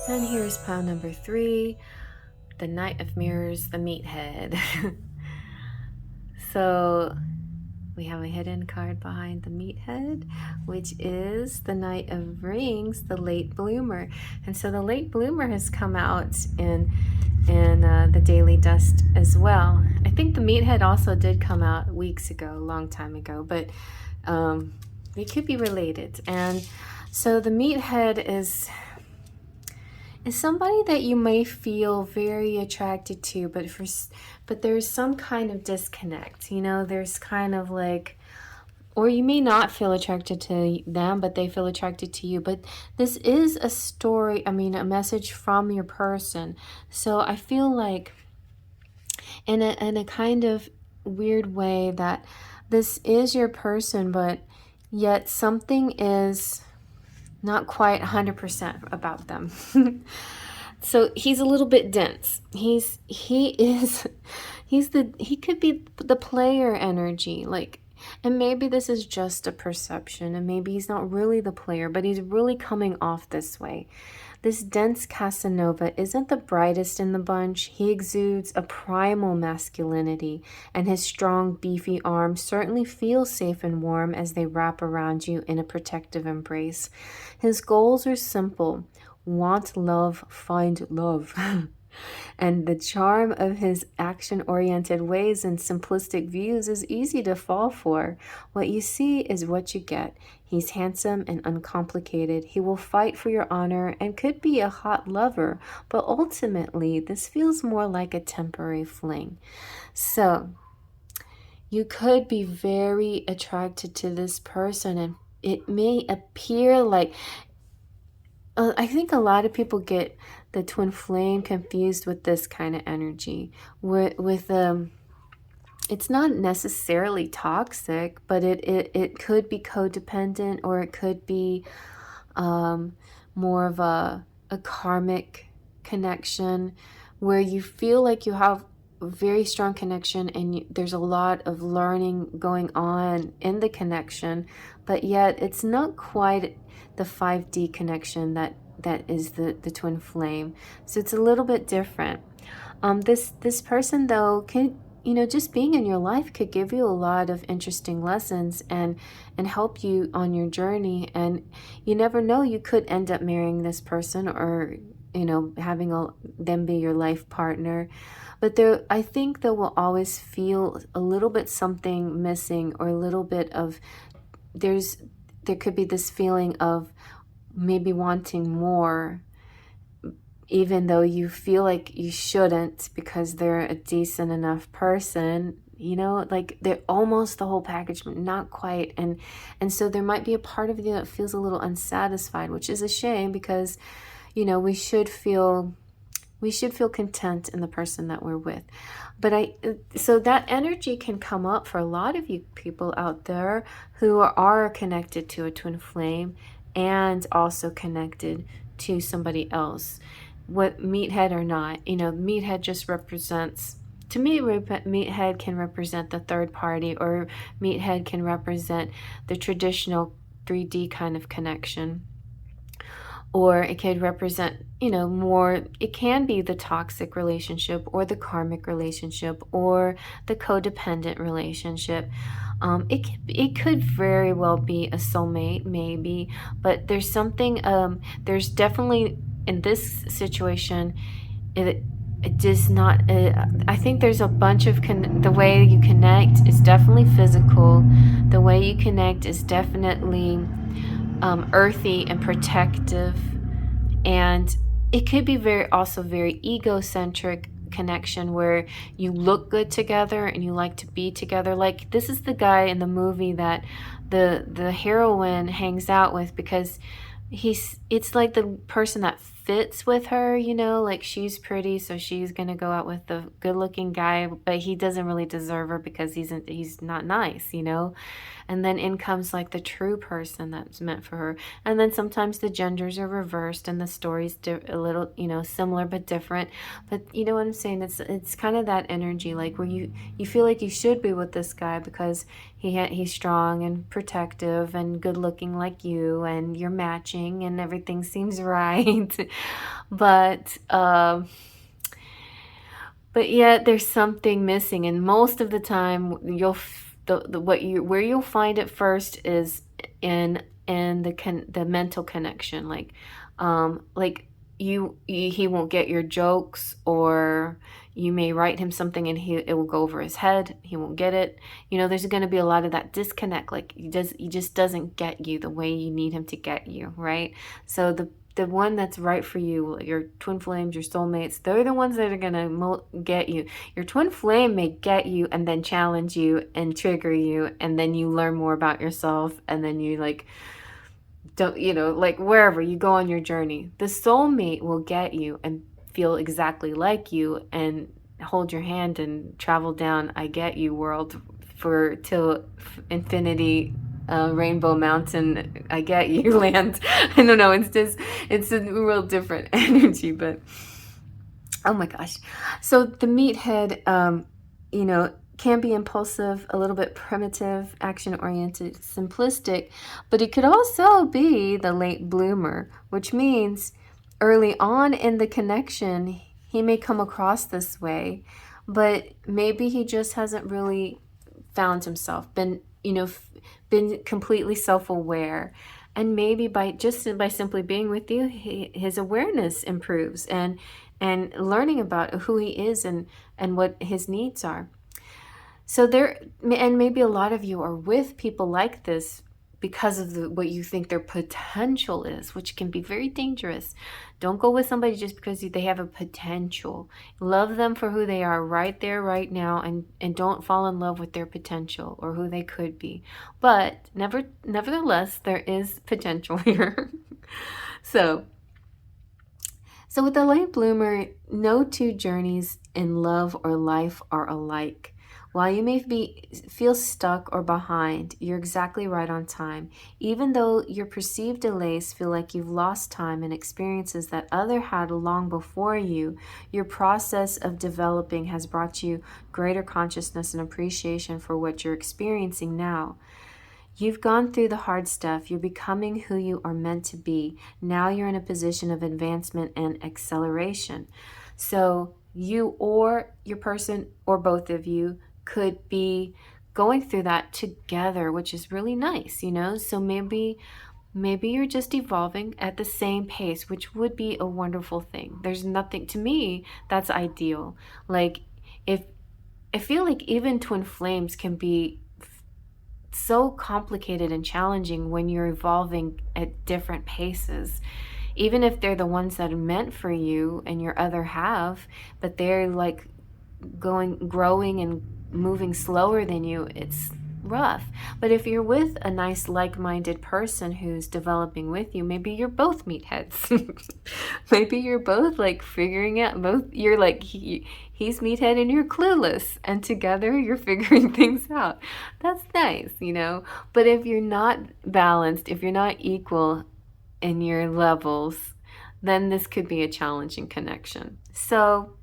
A: And here's pile number 3, the Knight of Mirrors, the Meathead. So we have a hidden card behind the Meathead. which is the Knight of Rings, the late bloomer. And so the late bloomer has come out in the Daily Dust as well. I think the Meathead also did come out weeks ago, a long time ago, but they could be related. And so the Meathead is somebody that you may feel very attracted to, but there's some kind of disconnect. You know, there's kind of like, or you may not feel attracted to them, but they feel attracted to you. But this is a story, a message from your person. So I feel like in a kind of weird way that this is your person, but yet something is not quite 100% about them. So he's a little bit dense. He could be the player energy, like, and maybe this is just a perception, and maybe he's not really the player, but he's really coming off this way. This dense Casanova isn't the brightest in the bunch. He exudes a primal masculinity, and his strong, beefy arms certainly feel safe and warm as they wrap around you in a protective embrace. His goals are simple: want love, find love. And the charm of his action-oriented ways and simplistic views is easy to fall for. What you see is what you get. He's handsome and uncomplicated. He will fight for your honor and could be a hot lover, but ultimately this feels more like a temporary fling. So you could be very attracted to this person, and it may appear like, I think a lot of people get the twin flame confused with this kind of energy. It's not necessarily toxic, but it could be codependent, or it could be more of a karmic connection where you feel like you have a very strong connection, and there's a lot of learning going on in the connection, but yet it's not quite the 5D connection that is the twin flame. So it's a little bit different. This person though can, just being in your life could give you a lot of interesting lessons and help you on your journey. And you never know, you could end up marrying this person, or having them be your life partner. But I think there will always feel a little bit something missing, or a little bit of there could be this feeling of maybe wanting more, even though you feel like you shouldn't, because they're a decent enough person, like they're almost the whole package, but not quite. And so there might be a part of you that feels a little unsatisfied, which is a shame, because we should feel content in the person that we're with. But so that energy can come up for a lot of you people out there who are connected to a twin flame and also connected to somebody else, what Meathead or not. Meathead just represents, to me, Meathead can represent the third party, or Meathead can represent the traditional 3D kind of connection. Or it could represent, more, it can be the toxic relationship, or the karmic relationship, or the codependent relationship. It could very well be a soulmate, maybe, but there's something, there's definitely, in this situation, it does not, I think there's a bunch of, the way you connect is definitely physical. The way you connect is definitely earthy and protective, and it could be also very egocentric connection, where you look good together and you like to be together. Like, this is the guy in the movie that the heroine hangs out with, because it's like the person that fits with her, like she's pretty, so she's gonna go out with the good-looking guy, but he doesn't really deserve her because he's not nice, and then in comes like the true person that's meant for her. And then sometimes the genders are reversed and the story's a little, similar but different. But you know what I'm saying? It's kind of that energy, like where you feel like you should be with this guy because he's strong and protective and good looking like you, and you're matching and everything seems right. But yet there's something missing, and most of the time where you'll find it first is in in the mental connection, like he won't get your jokes, or you may write him something and it will go over his head. He won't get it. You know, there's going to be a lot of that disconnect. Like he just doesn't get you the way you need him to get you, right? So the one that's right for you, your twin flames, your soulmates, they're the ones that are going to get you. Your twin flame may get you and then challenge you and trigger you, and then you learn more about yourself, and then you like don't, you know, like wherever you go on your journey. The soulmate will get you and feel exactly like you and hold your hand and travel down I get you world for till infinity, Rainbow Mountain I get you land. I don't know, it's a real different energy, but oh my gosh. So the meathead, you know, can be impulsive, a little bit primitive, action-oriented, simplistic, but it could also be the late bloomer, which means early on in the connection, he may come across this way, but maybe he just hasn't really found himself, been completely self-aware. And maybe by simply being with you, his awareness improves, and learning about who he is and what his needs are. So and maybe a lot of you are with people like this because of what you think their potential is, which can be very dangerous. Don't go with somebody just because they have a potential. Love them for who they are right there, right now, and don't fall in love with their potential or who they could be. But nevertheless, there is potential here. So with the late bloomer, no two journeys in love or life are alike. While you may feel stuck or behind, you're exactly right on time. Even though your perceived delays feel like you've lost time and experiences that other had long before you, your process of developing has brought you greater consciousness and appreciation for what you're experiencing now. You've gone through the hard stuff. You're becoming who you are meant to be. Now you're in a position of advancement and acceleration. So you or your person or both of you could be going through that together, which is really nice, you know? So maybe you're just evolving at the same pace, which would be a wonderful thing. There's nothing, to me, that's ideal. Like, if I feel like even twin flames can be so complicated and challenging when you're evolving at different paces. Even if they're the ones that are meant for you and your other half, but they're like growing and moving slower than you, it's rough. But if you're with a nice like-minded person who's developing with you, maybe you're both meatheads. Maybe you're both like figuring out, you're like he's meathead and you're clueless, and together you're figuring things out. That's nice, you know. But if you're not balanced, if you're not equal in your levels, then this could be a challenging connection. So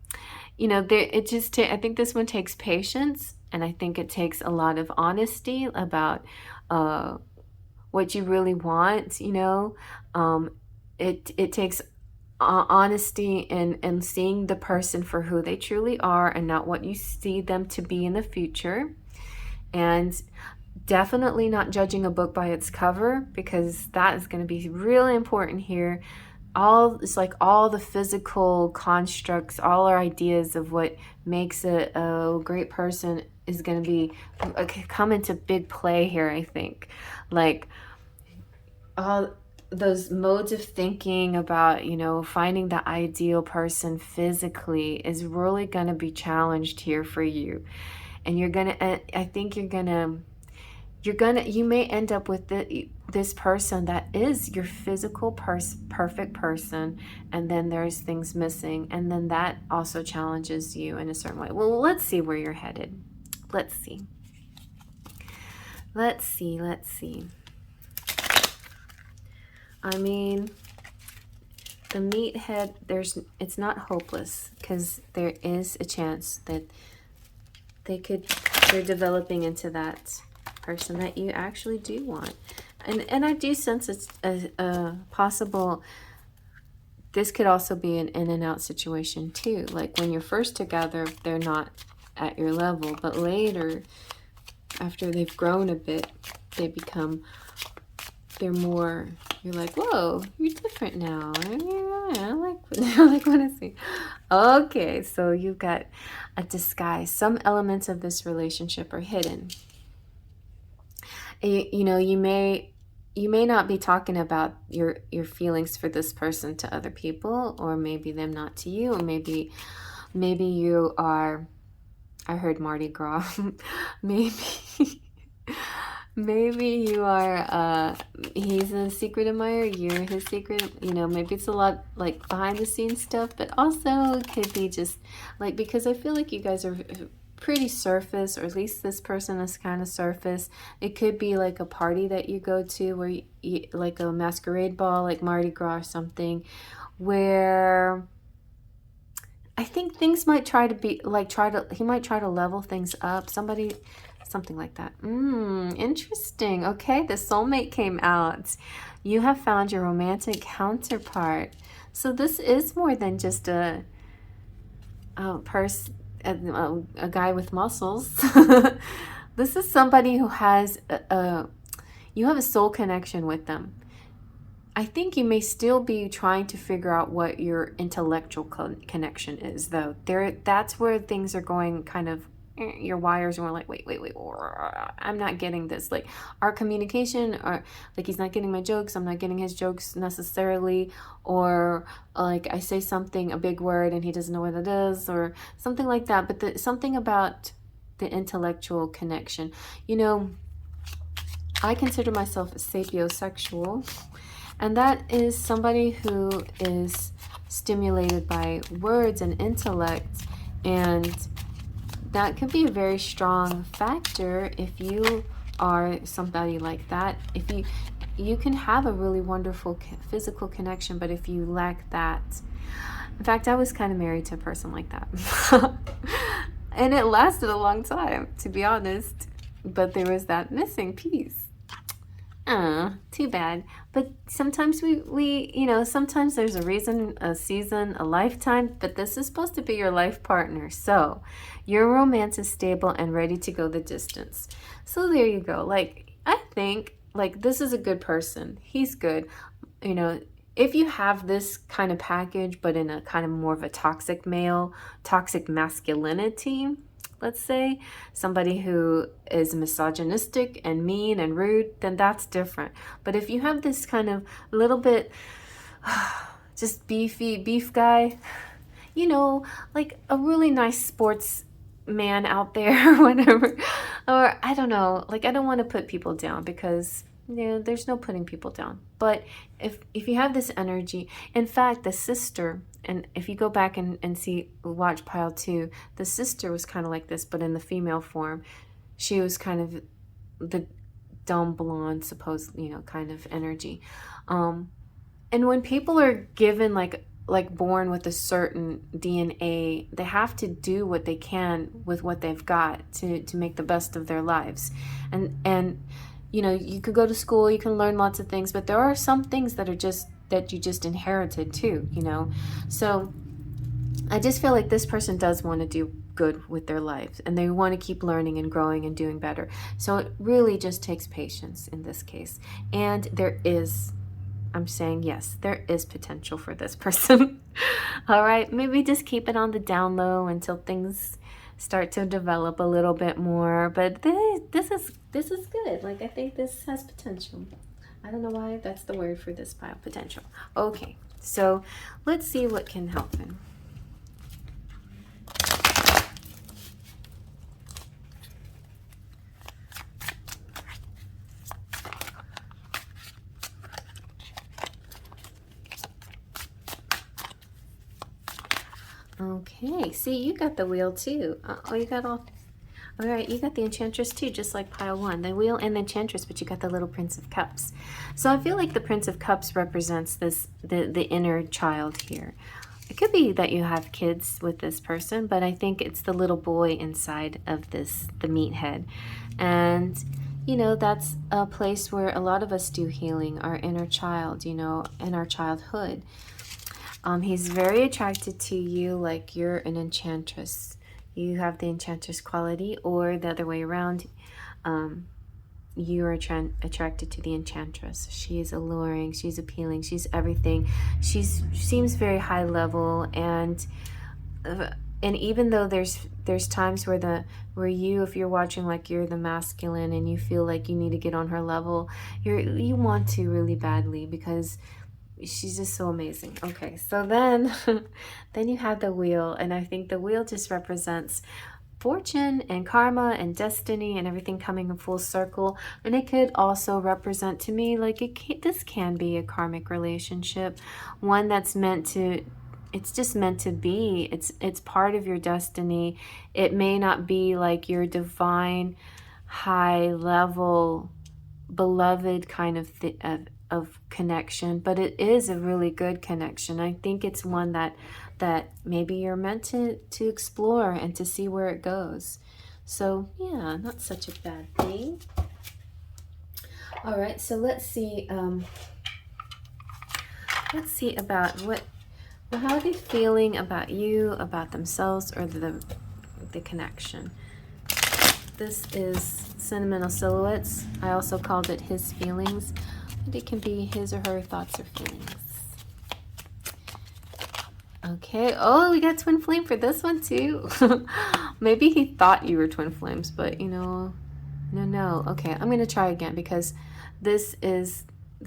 A: you know, I think this one takes patience, and I think it takes a lot of honesty about what you really want, you know. It takes honesty and seeing the person for who they truly are and not what you see them to be in the future. And definitely not judging a book by its cover, because that is going to be really important here. It's like all the physical constructs, all our ideas of what makes a great person is going to be come into big play here, I think. Like all those modes of thinking about, you know, finding the ideal person physically is really going to be challenged here for you. And I think you may end up with this person that is your physical perfect person, and then there's things missing, and then that also challenges you in a certain way. Well, let's see where you're headed. Let's see. I mean, the meathead, it's not hopeless, because there is a chance that they're developing into that person that you actually do want. And I do sense it's a possible, this could also be an in and out situation too. Like when you're first together, they're not at your level, but later, after they've grown a bit, they become they're more, you're like, whoa, you're different now. I like I like what I see. Okay, so you've got a disguise. Some elements of this relationship are hidden. You know, you may not be talking about your feelings for this person to other people, or maybe them not to you, or maybe you are, I heard Mardi Gras. maybe maybe you are he's a secret admirer, you're his secret, you know, maybe it's a lot like behind the scenes stuff, but also it could be just like, because I feel like you guys are pretty surface, or at least this person is kind of surface. It could be like a party that you go to where you like a masquerade ball, like Mardi Gras or something, where I think things might try to be like, he might try to level things up. Something like that. Interesting. Okay, the soulmate came out. You have found your romantic counterpart. So this is more than just a guy with muscles. This is somebody who has you have a soul connection with them. I think you may still be trying to figure out what your intellectual connection is, though. That's where things are going kind of, your wires are like, wait, I'm not getting this. Like, our communication, or like, he's not getting my jokes, I'm not getting his jokes necessarily, or like I say something, a big word, and he doesn't know what it is, or something like that. But something about the intellectual connection. You know, I consider myself sapiosexual, and that is somebody who is stimulated by words and intellect, and that could be a very strong factor if you are somebody like that. If you can have a really wonderful physical connection, but if you lack that, in fact, I was kind of married to a person like that. And it lasted a long time, to be honest, but there was that missing piece. Too bad. But sometimes we you know, sometimes there's a reason, a season, a lifetime, but this is supposed to be your life partner. So your romance is stable and ready to go the distance. So there you go. Like, I think like this is a good person. He's good. You know, if you have this kind of package, but in a kind of more of a toxic male, toxic masculinity, let's say, somebody who is misogynistic and mean and rude, then that's different. But if you have this kind of little bit just beef guy, you know, like a really nice sports man out there or whatever, or I don't know, like, I don't want to put people down, because there's no putting people down. But if you have this energy, in fact, the sister, and if you go back and watch pile 2, the sister was kind of like this, but in the female form. She was kind of the dumb blonde, supposed, kind of energy. And when people are given like born with a certain DNA, they have to do what they can with what they've got to make the best of their lives. And you could go to school, you can learn lots of things, but there are some things that you just inherited too, So I just feel like this person does want to do good with their lives, and they want to keep learning and growing and doing better. So it really just takes patience in this case. And I'm saying, yes, there is potential for this person. All right, maybe just keep it on the down low until things start to develop a little bit more. But this is good. Like, I think this has potential. I don't know why that's the word for this pile, potential. Okay, so let's see what can happen. Okay, see, you got the wheel too. You got all right, you got the Enchantress too, just like pile 1. The wheel and the Enchantress, but you got the little Prince of Cups. So I feel like the Prince of Cups represents the inner child here. It could be that you have kids with this person, but I think it's the little boy inside of the Meathead. And, that's a place where a lot of us do healing, our inner child, in our childhood. He's very attracted to you, like you're an enchantress. You have the enchantress quality, or the other way around. you are attracted to the Enchantress. She is alluring, she's appealing, she's everything. She seems very high level, and even though there's times where you, if you're watching, like, you're the masculine and you feel like you need to get on her level, you want to really badly, because she's just so amazing. Okay, so then then you have the wheel, and I think the wheel just represents fortune and karma and destiny and everything coming in full circle. And it could also represent, to me, like, this can be a karmic relationship, one that's meant to, it's just meant to be. It's part of your destiny. It may not be like your divine, high level, beloved kind of connection, but it is a really good connection. I think it's one that maybe you're meant to explore and to see where it goes. So yeah, not such a bad thing. All right, so let's see about how are they feeling about you, about themselves, or the connection. This is Sentimental Silhouettes. I also called it His Feelings, but it can be his or her thoughts or feelings. Okay, oh, we got twin flame for this one too. Maybe he thought you were twin flames, but no. Okay, I'm gonna try again, because this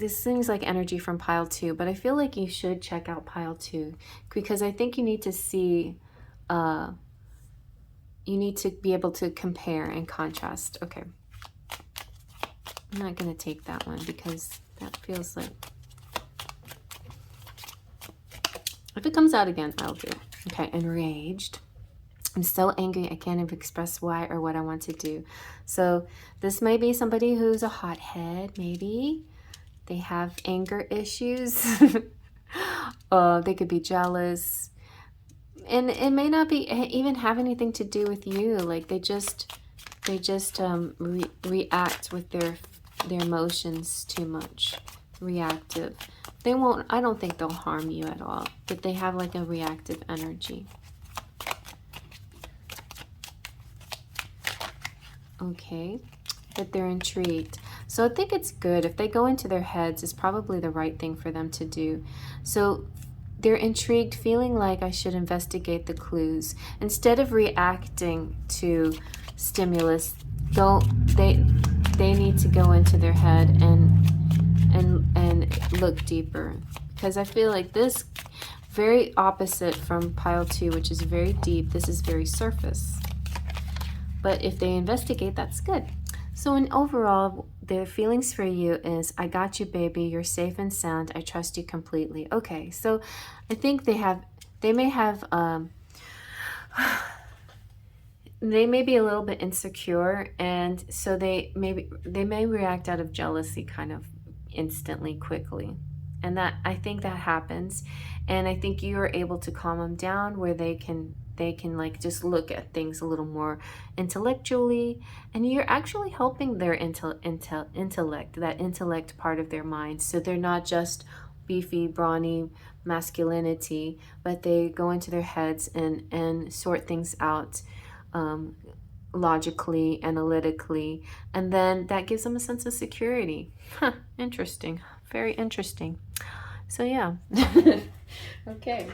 A: seems like energy from pile 2, but I feel like you should check out pile 2, because I think you need to see, you need to be able to compare and contrast. Okay, I'm not gonna take that one, because that feels like, if it comes out again, I'll do it. Okay, enraged. I'm so angry, I can't even express why or what I want to do. So this may be somebody who's a hothead, maybe. They have anger issues. They could be jealous. And it may not be even have anything to do with you. Like, they just react with their emotions too much. Reactive. They won't, I don't think they'll harm you at all, but they have like a reactive energy. Okay, but they're intrigued. So I think it's good. If they go into their heads, it's probably the right thing for them to do. So they're intrigued, feeling like I should investigate the clues. Instead of reacting to stimulus, they need to go into their head and look deeper. Because I feel like this, very opposite from pile 2, which is very deep, this is very surface. But if they investigate, that's good. So in overall, their feelings for you is, I got you, baby, you're safe and sound, I trust you completely. Okay, so I think they may be a little bit insecure, and so they may react out of jealousy kind of instantly, quickly. And that, I think that happens, and I think you are able to calm them down, where they can like just look at things a little more intellectually, and you're actually helping their intellect, that intellect part of their mind, so they're not just beefy, brawny masculinity, but they go into their heads and sort things out logically, analytically, and then that gives them a sense of security. Interesting. Very interesting. So yeah. Okay.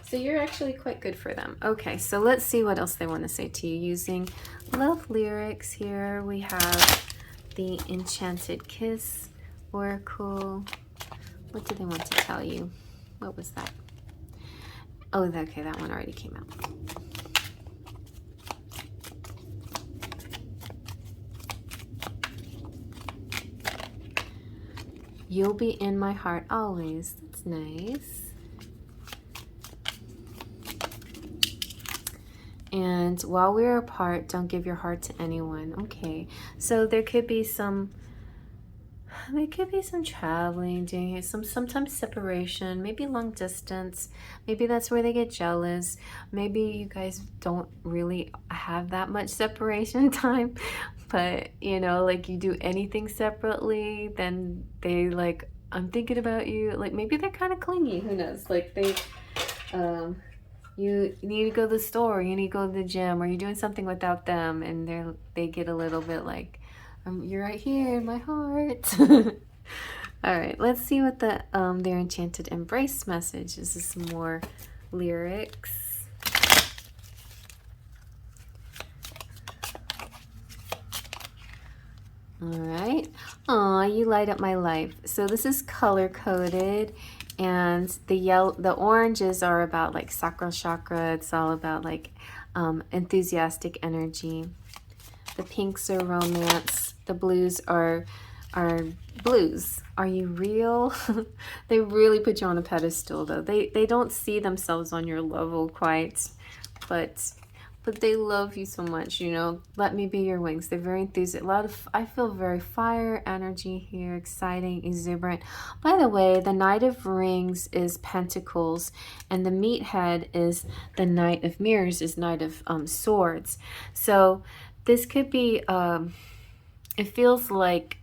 A: So you're actually quite good for them. Okay, so let's see what else they want to say to you using love lyrics. Here we have the Enchanted Kiss Oracle. What do they want to tell you? What was that? Oh, okay, that one already came out. You'll be in my heart always. That's nice. And while we're apart, don't give your heart to anyone. Okay, so there could be some traveling, doing sometimes separation, maybe long distance. Maybe that's where they get jealous. Maybe you guys don't really have that much separation time, but like, you do anything separately, then they like, I'm thinking about you. Like, maybe they're kind of clingy, who knows? Like, they You need to go to the store, you need to go to the gym, or you're doing something without them, and they get a little bit like, you're right here in my heart. All right, let's see what their Enchanted Embrace message is. This is some more lyrics. All right. Aw, you light up my life. So this is color coded, and the oranges are about like sacral chakra. It's all about like enthusiastic energy. The pinks are romance. The blues are blues. Are you real? They really put you on a pedestal though. They don't see themselves on your level quite, but they love you so much, you know. Let me be your wings. They're very enthusiastic. I feel very fire energy here, exciting, exuberant. By the way, the Knight of Rings is Pentacles, and the Meathead is the Knight of Mirrors, is Knight of Swords. So this could be, it feels like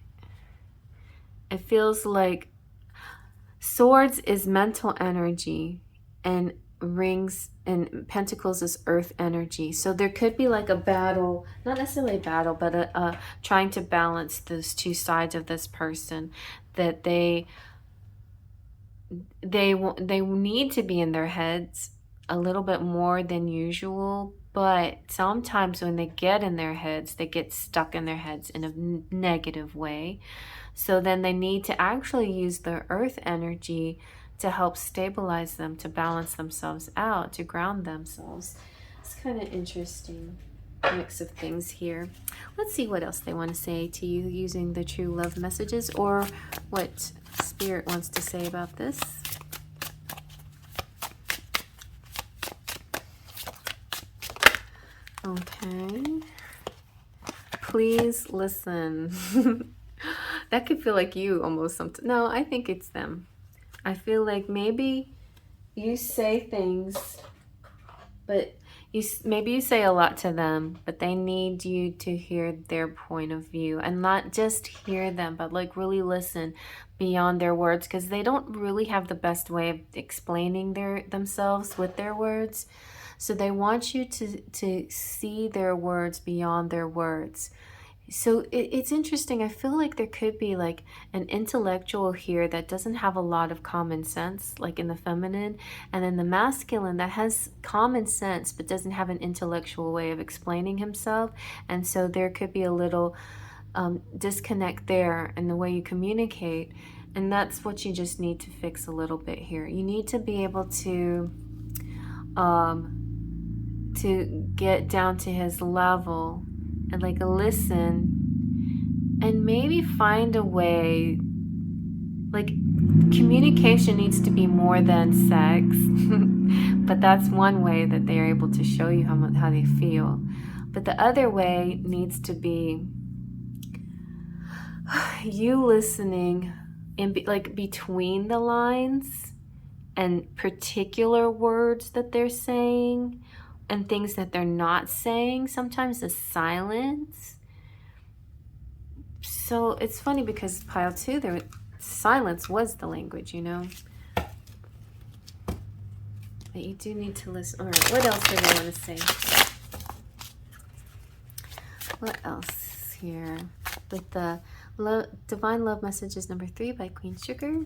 A: swords is mental energy, and rings and pentacles is earth energy. So there could be like a battle, not necessarily a battle, but a trying to balance those two sides of this person, that they need to be in their heads a little bit more than usual. But sometimes when they get in their heads, they get stuck in their heads in a negative way. So then they need to actually use the earth energy to help stabilize them, to balance themselves out, to ground themselves. It's kind of interesting mix of things here. Let's see what else they want to say to you using the true love messages, or what Spirit wants to say about this. Okay. Please listen. That could feel like you almost sometimes. No, I think it's them. I feel like maybe you say things, but maybe you say a lot to them, but they need you to hear their point of view, and not just hear them, but like really listen beyond their words, because they don't really have the best way of explaining themselves with their words. So they want you to see their words beyond their words. So it's interesting. I feel like there could be like an intellectual here that doesn't have a lot of common sense, like in the feminine, and then the masculine that has common sense but doesn't have an intellectual way of explaining himself. And so there could be a little disconnect there in the way you communicate. And that's what you just need to fix a little bit here. You need to be able to get down to his level and like listen, and maybe find a way. Like, communication needs to be more than sex. But that's one way that they are able to show you how they feel. But the other way needs to be you listening in like between the lines, and particular words that they're saying and things that they're not saying. Sometimes the silence. So it's funny because pile 2, silence was the language, you know. But you do need to listen. All right, what else do they want to say? What else here? With the Divine Love Messages number 3 by Queen Sugar.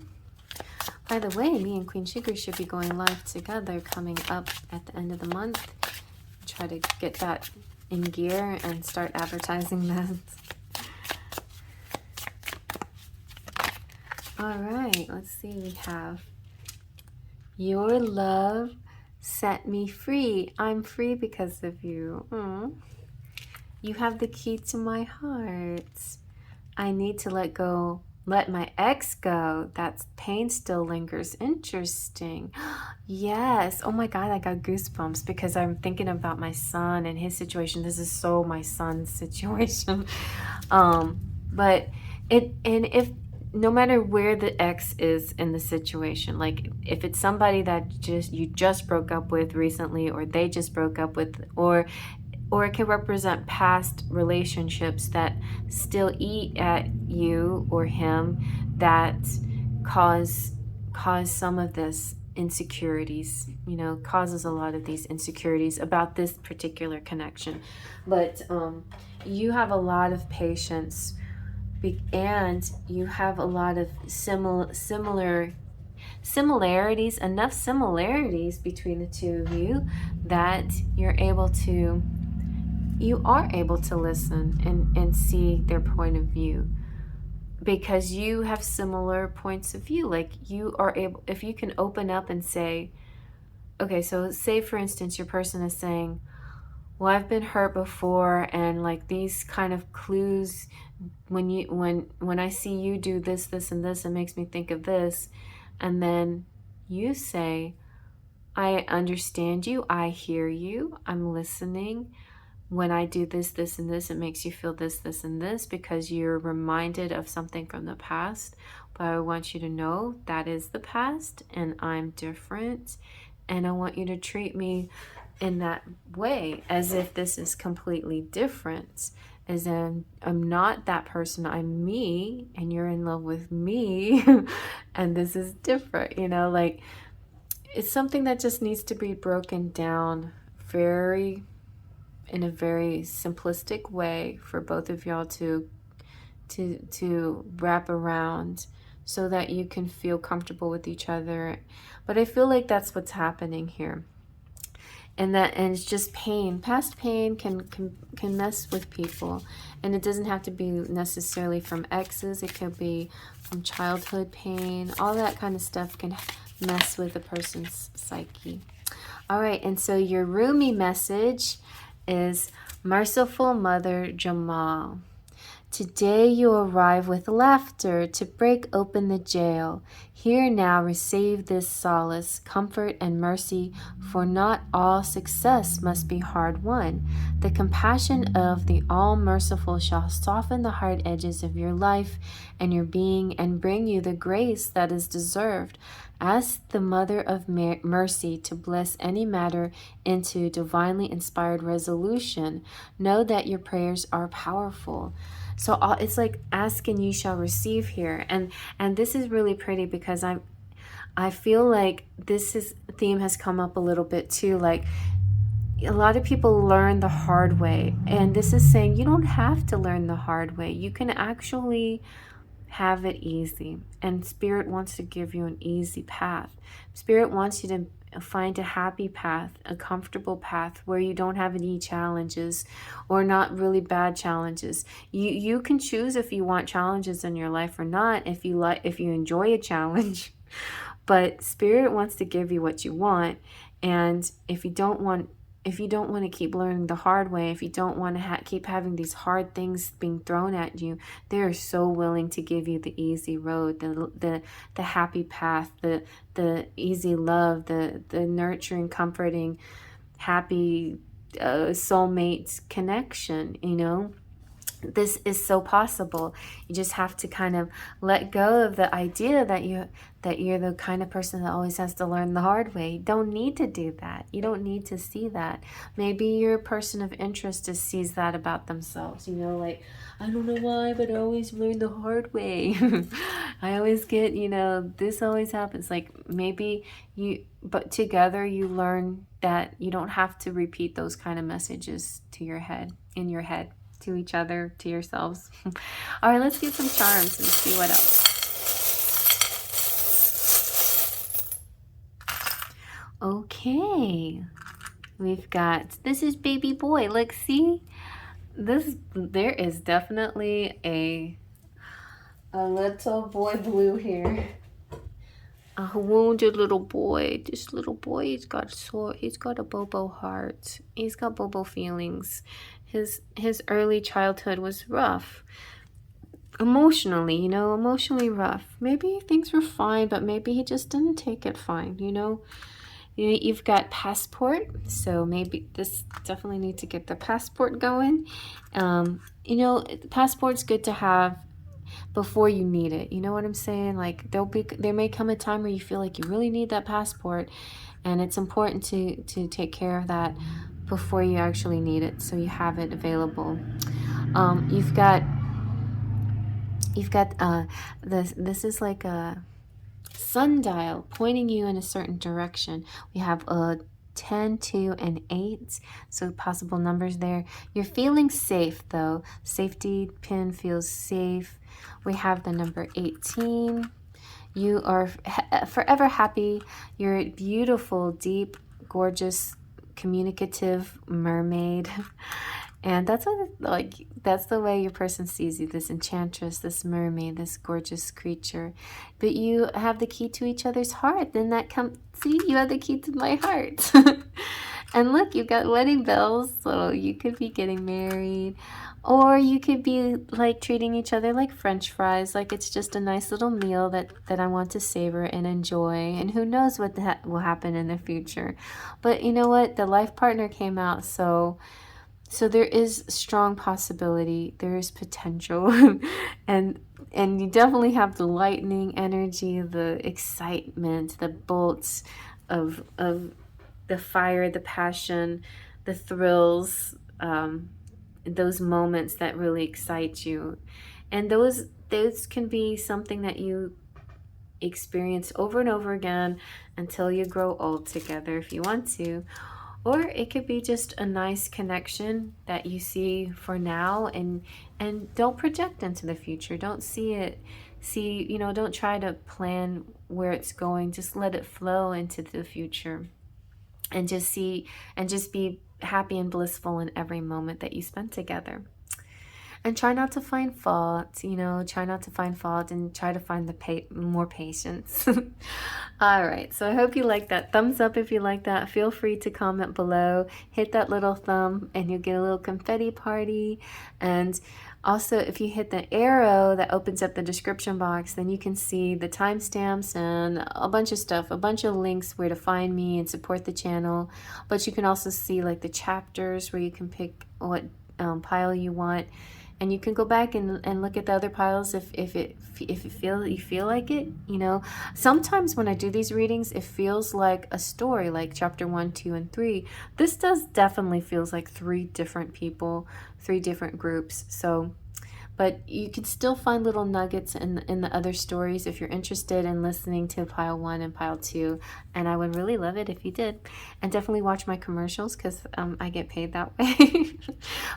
A: By the way, me and Queen Sugar should be going live together coming up at the end of the month. Try to get that in gear and start advertising that. All right, let's see. We have your love set me free. I'm free because of you. Aww. You have the key to my heart. I need to let my ex go. That pain still lingers. Interesting. Yes. Oh my God, I got goosebumps because I'm thinking about my son and his situation. This is so my son's situation. But if no matter where the ex is in the situation, like if it's somebody that you just broke up with recently, or they just broke up with, or it can represent past relationships that still eat at you or him, that cause some of this insecurities, you know, causes a lot of these insecurities about this particular connection. But you have a lot of patience, and you have a lot of similarities, enough similarities between the two of you that you are able to listen and see their point of view, because you have similar points of view. Like, you are able, if you can open up and say, okay, so say for instance your person is saying, well, I've been hurt before, and like these kind of clues, when I see you do this, this, and this, it makes me think of this. And then you say, I understand you, I hear you, I'm listening. When I do this, this, and this, it makes you feel this, this, and this, because you're reminded of something from the past. But I want you to know that is the past, and I'm different. And I want you to treat me in that way, as if this is completely different. As in, I'm not that person, I'm me, and you're in love with me, and this is different, you know, like, it's something that just needs to be broken down in a very simplistic way for both of y'all to wrap around, so that you can feel comfortable with each other. But I feel like that's what's happening here. And it's just pain. Past pain can mess with people, and it doesn't have to be necessarily from exes. It could be from childhood pain. All that kind of stuff can mess with a person's psyche. All right, and so your roomie message is Merciful Mother Jamal. Today you arrive with laughter to break open the jail. Here now receive this solace, comfort, and mercy, for not all success must be hard won. The compassion of the All-Merciful shall soften the hard edges of your life and your being, and bring you the grace that is deserved. Ask the Mother of Mercy to bless any matter into divinely inspired resolution. Know that your prayers are powerful. So it's like ask and you shall receive here. And this is really pretty, because I feel like theme has come up a little bit too. Like, a lot of people learn the hard way, and this is saying you don't have to learn the hard way. You can actually have it easy, and Spirit wants to give you an easy path. Spirit wants you to find a happy path, a comfortable path where you don't have any challenges, or not really bad challenges. You can choose if you want challenges in your life or not, if you enjoy a challenge. But Spirit wants to give you what you want, and if you don't want to keep learning the hard way, if you don't want to keep having these hard things being thrown at you, they are so willing to give you the easy road, the happy path, the easy love, the nurturing, comforting, happy soulmate connection, you know. This is so possible. You just have to kind of let go of the idea that you're the kind of person that always has to learn the hard way. You don't need to do that. You don't need to see that. Maybe your person of interest just sees that about themselves, you know, like, I don't know why, but I always learn the hard way. I always get, you know, this always happens. Like, maybe but together you learn that you don't have to repeat those kind of messages in your head, to each other, to yourselves. All right, let's get some charms and see what else. Okay, we've got, this is baby boy. Like, see, there is definitely a little boy blue here. A wounded little boy. This little boy, he's got a Bobo heart. He's got Bobo feelings. His early childhood was rough. Emotionally, you know, emotionally rough. Maybe things were fine, but maybe he just didn't take it fine, you know. You've got passport, so maybe this definitely need to get the passport going. You know, the passport's good to have before you need it. You know what I'm saying? Like, there may come a time where you feel like you really need that passport, and it's important to take care of that before you actually need it, so you have it available. You've got this is like a sundial pointing you in a certain direction. We have a 10, 2, and 8, so possible numbers there. You're feeling safe though. Safety pin feels safe. We have the number 18. You are forever happy. You're a beautiful, deep, gorgeous, communicative mermaid. And that's what, like, that's the way your person sees you, this enchantress, this mermaid, this gorgeous creature. But you have the key to each other's heart. Then that comes, see, you have the key to my heart. And look, you've got wedding bells, so you could be getting married. Or you could be like treating each other like French fries, like it's just a nice little meal that I want to savor and enjoy. And who knows what will happen in the future. But you know what? The life partner came out, so there is strong possibility. There is potential. and you definitely have the lightning energy, the excitement, the bolts of the fire, the passion, the thrills, those moments that really excite you. And those can be something that you experience over and over again until you grow old together if you want to. Or it could be just a nice connection that you see for now, and don't project into the future. Don't don't try to plan where it's going. Just let it flow into the future. And just be happy and blissful in every moment that you spend together. And try not to find fault, try not to find fault, and try to find the more patience. All right, so I hope you like that. Thumbs up if you like that. Feel free to comment below. Hit that little thumb and you'll get a little confetti party. And also, if you hit the arrow that opens up the description box, then you can see the timestamps and a bunch of stuff, a bunch of links where to find me and support the channel. But you can also see like the chapters where you can pick what pile you want. And you can go back and look at the other piles if you feel like it. Sometimes when I do these readings, it feels like a story, like chapter 1, 2, and 3. This definitely feels like 3 different people, 3 different groups. But you can still find little nuggets in the other stories if you're interested in listening to pile 1 and pile 2. And I would really love it if you did. And definitely watch my commercials because I get paid that way.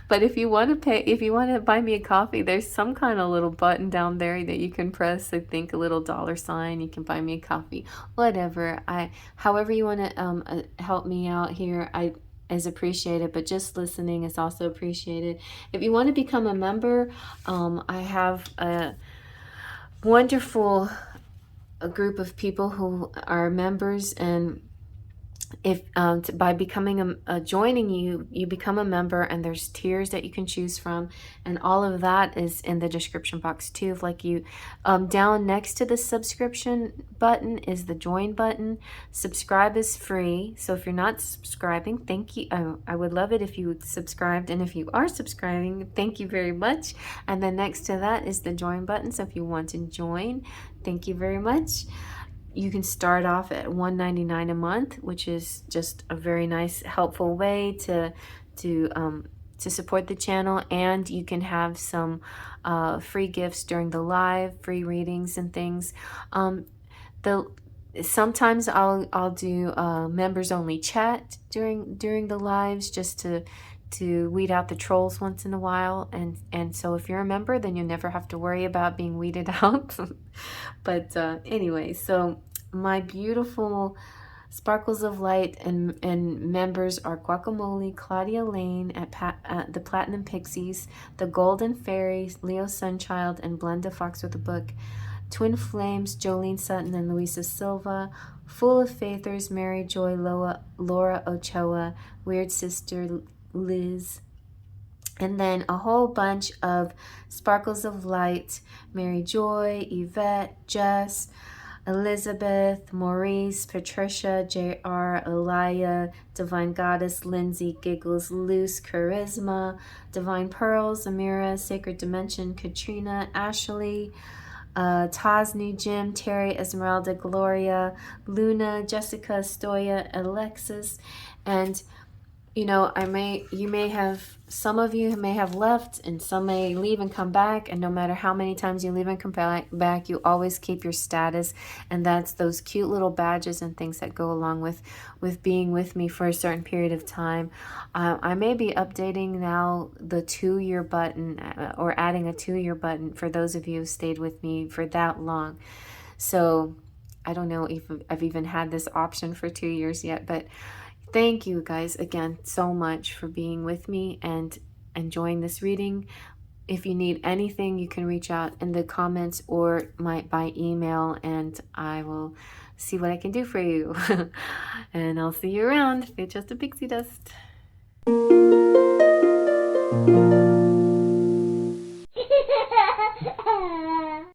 A: But if you want to buy me a coffee, there's some kind of little button down there that you can press. I think a little $sign. You can buy me a coffee, whatever. However you want to help me out here, is appreciated, but just listening is also appreciated. If you want to become a member, I have a wonderful group of people who are members, and if by becoming joining you become a member, and there's tiers that you can choose from, and all of that is in the description box too. If like you down next to the subscription button is the join button. Subscribe is free, so if you're not subscribing, thank you. I would love it if you subscribed, and if you are subscribing, thank you very much. And then next to that is the join button, so if you want to join, thank you very much. You can start off at $1.99 a month, which is just a very nice, helpful way to support the channel. And you can have some free gifts during the live, free readings and things. Sometimes I'll do members only chat during the lives, just to weed out the trolls once in a while. And so if you're a member, then you'll never have to worry about being weeded out. But anyway, so my beautiful sparkles of light and members are Guacamole, Claudia Lane at the Platinum Pixies, the Golden Fairies, Leo Sunchild, and Blenda Fox with a Book, Twin Flames, Jolene Sutton and Luisa Silva, Full of Faithers, Mary Joy, Laura Ochoa, Weird Sister Liz, and then a whole bunch of sparkles of light: Mary Joy, Yvette, Jess, Elizabeth, Maurice, Patricia, JR, Elia, Divine Goddess, Lindsay, Giggles, Luce, Charisma, Divine Pearls, Amira, Sacred Dimension, Katrina, Ashley, Tasnu, Jim, Terry, Esmeralda, Gloria, Luna, Jessica, Stoya, Alexis. And you know, some of you may have left and some may leave and come back. And no matter how many times you leave and come back, you always keep your status. And that's those cute little badges and things that go along with being with me for a certain period of time. I may be updating now the 2-year button or adding a 2-year button for those of you who stayed with me for that long. So I don't know if I've even had this option for 2 years yet, but thank you guys again so much for being with me and enjoying this reading. If you need anything, you can reach out in the comments or by email, and I will see what I can do for you. And I'll see you around. It's just a pixie dust.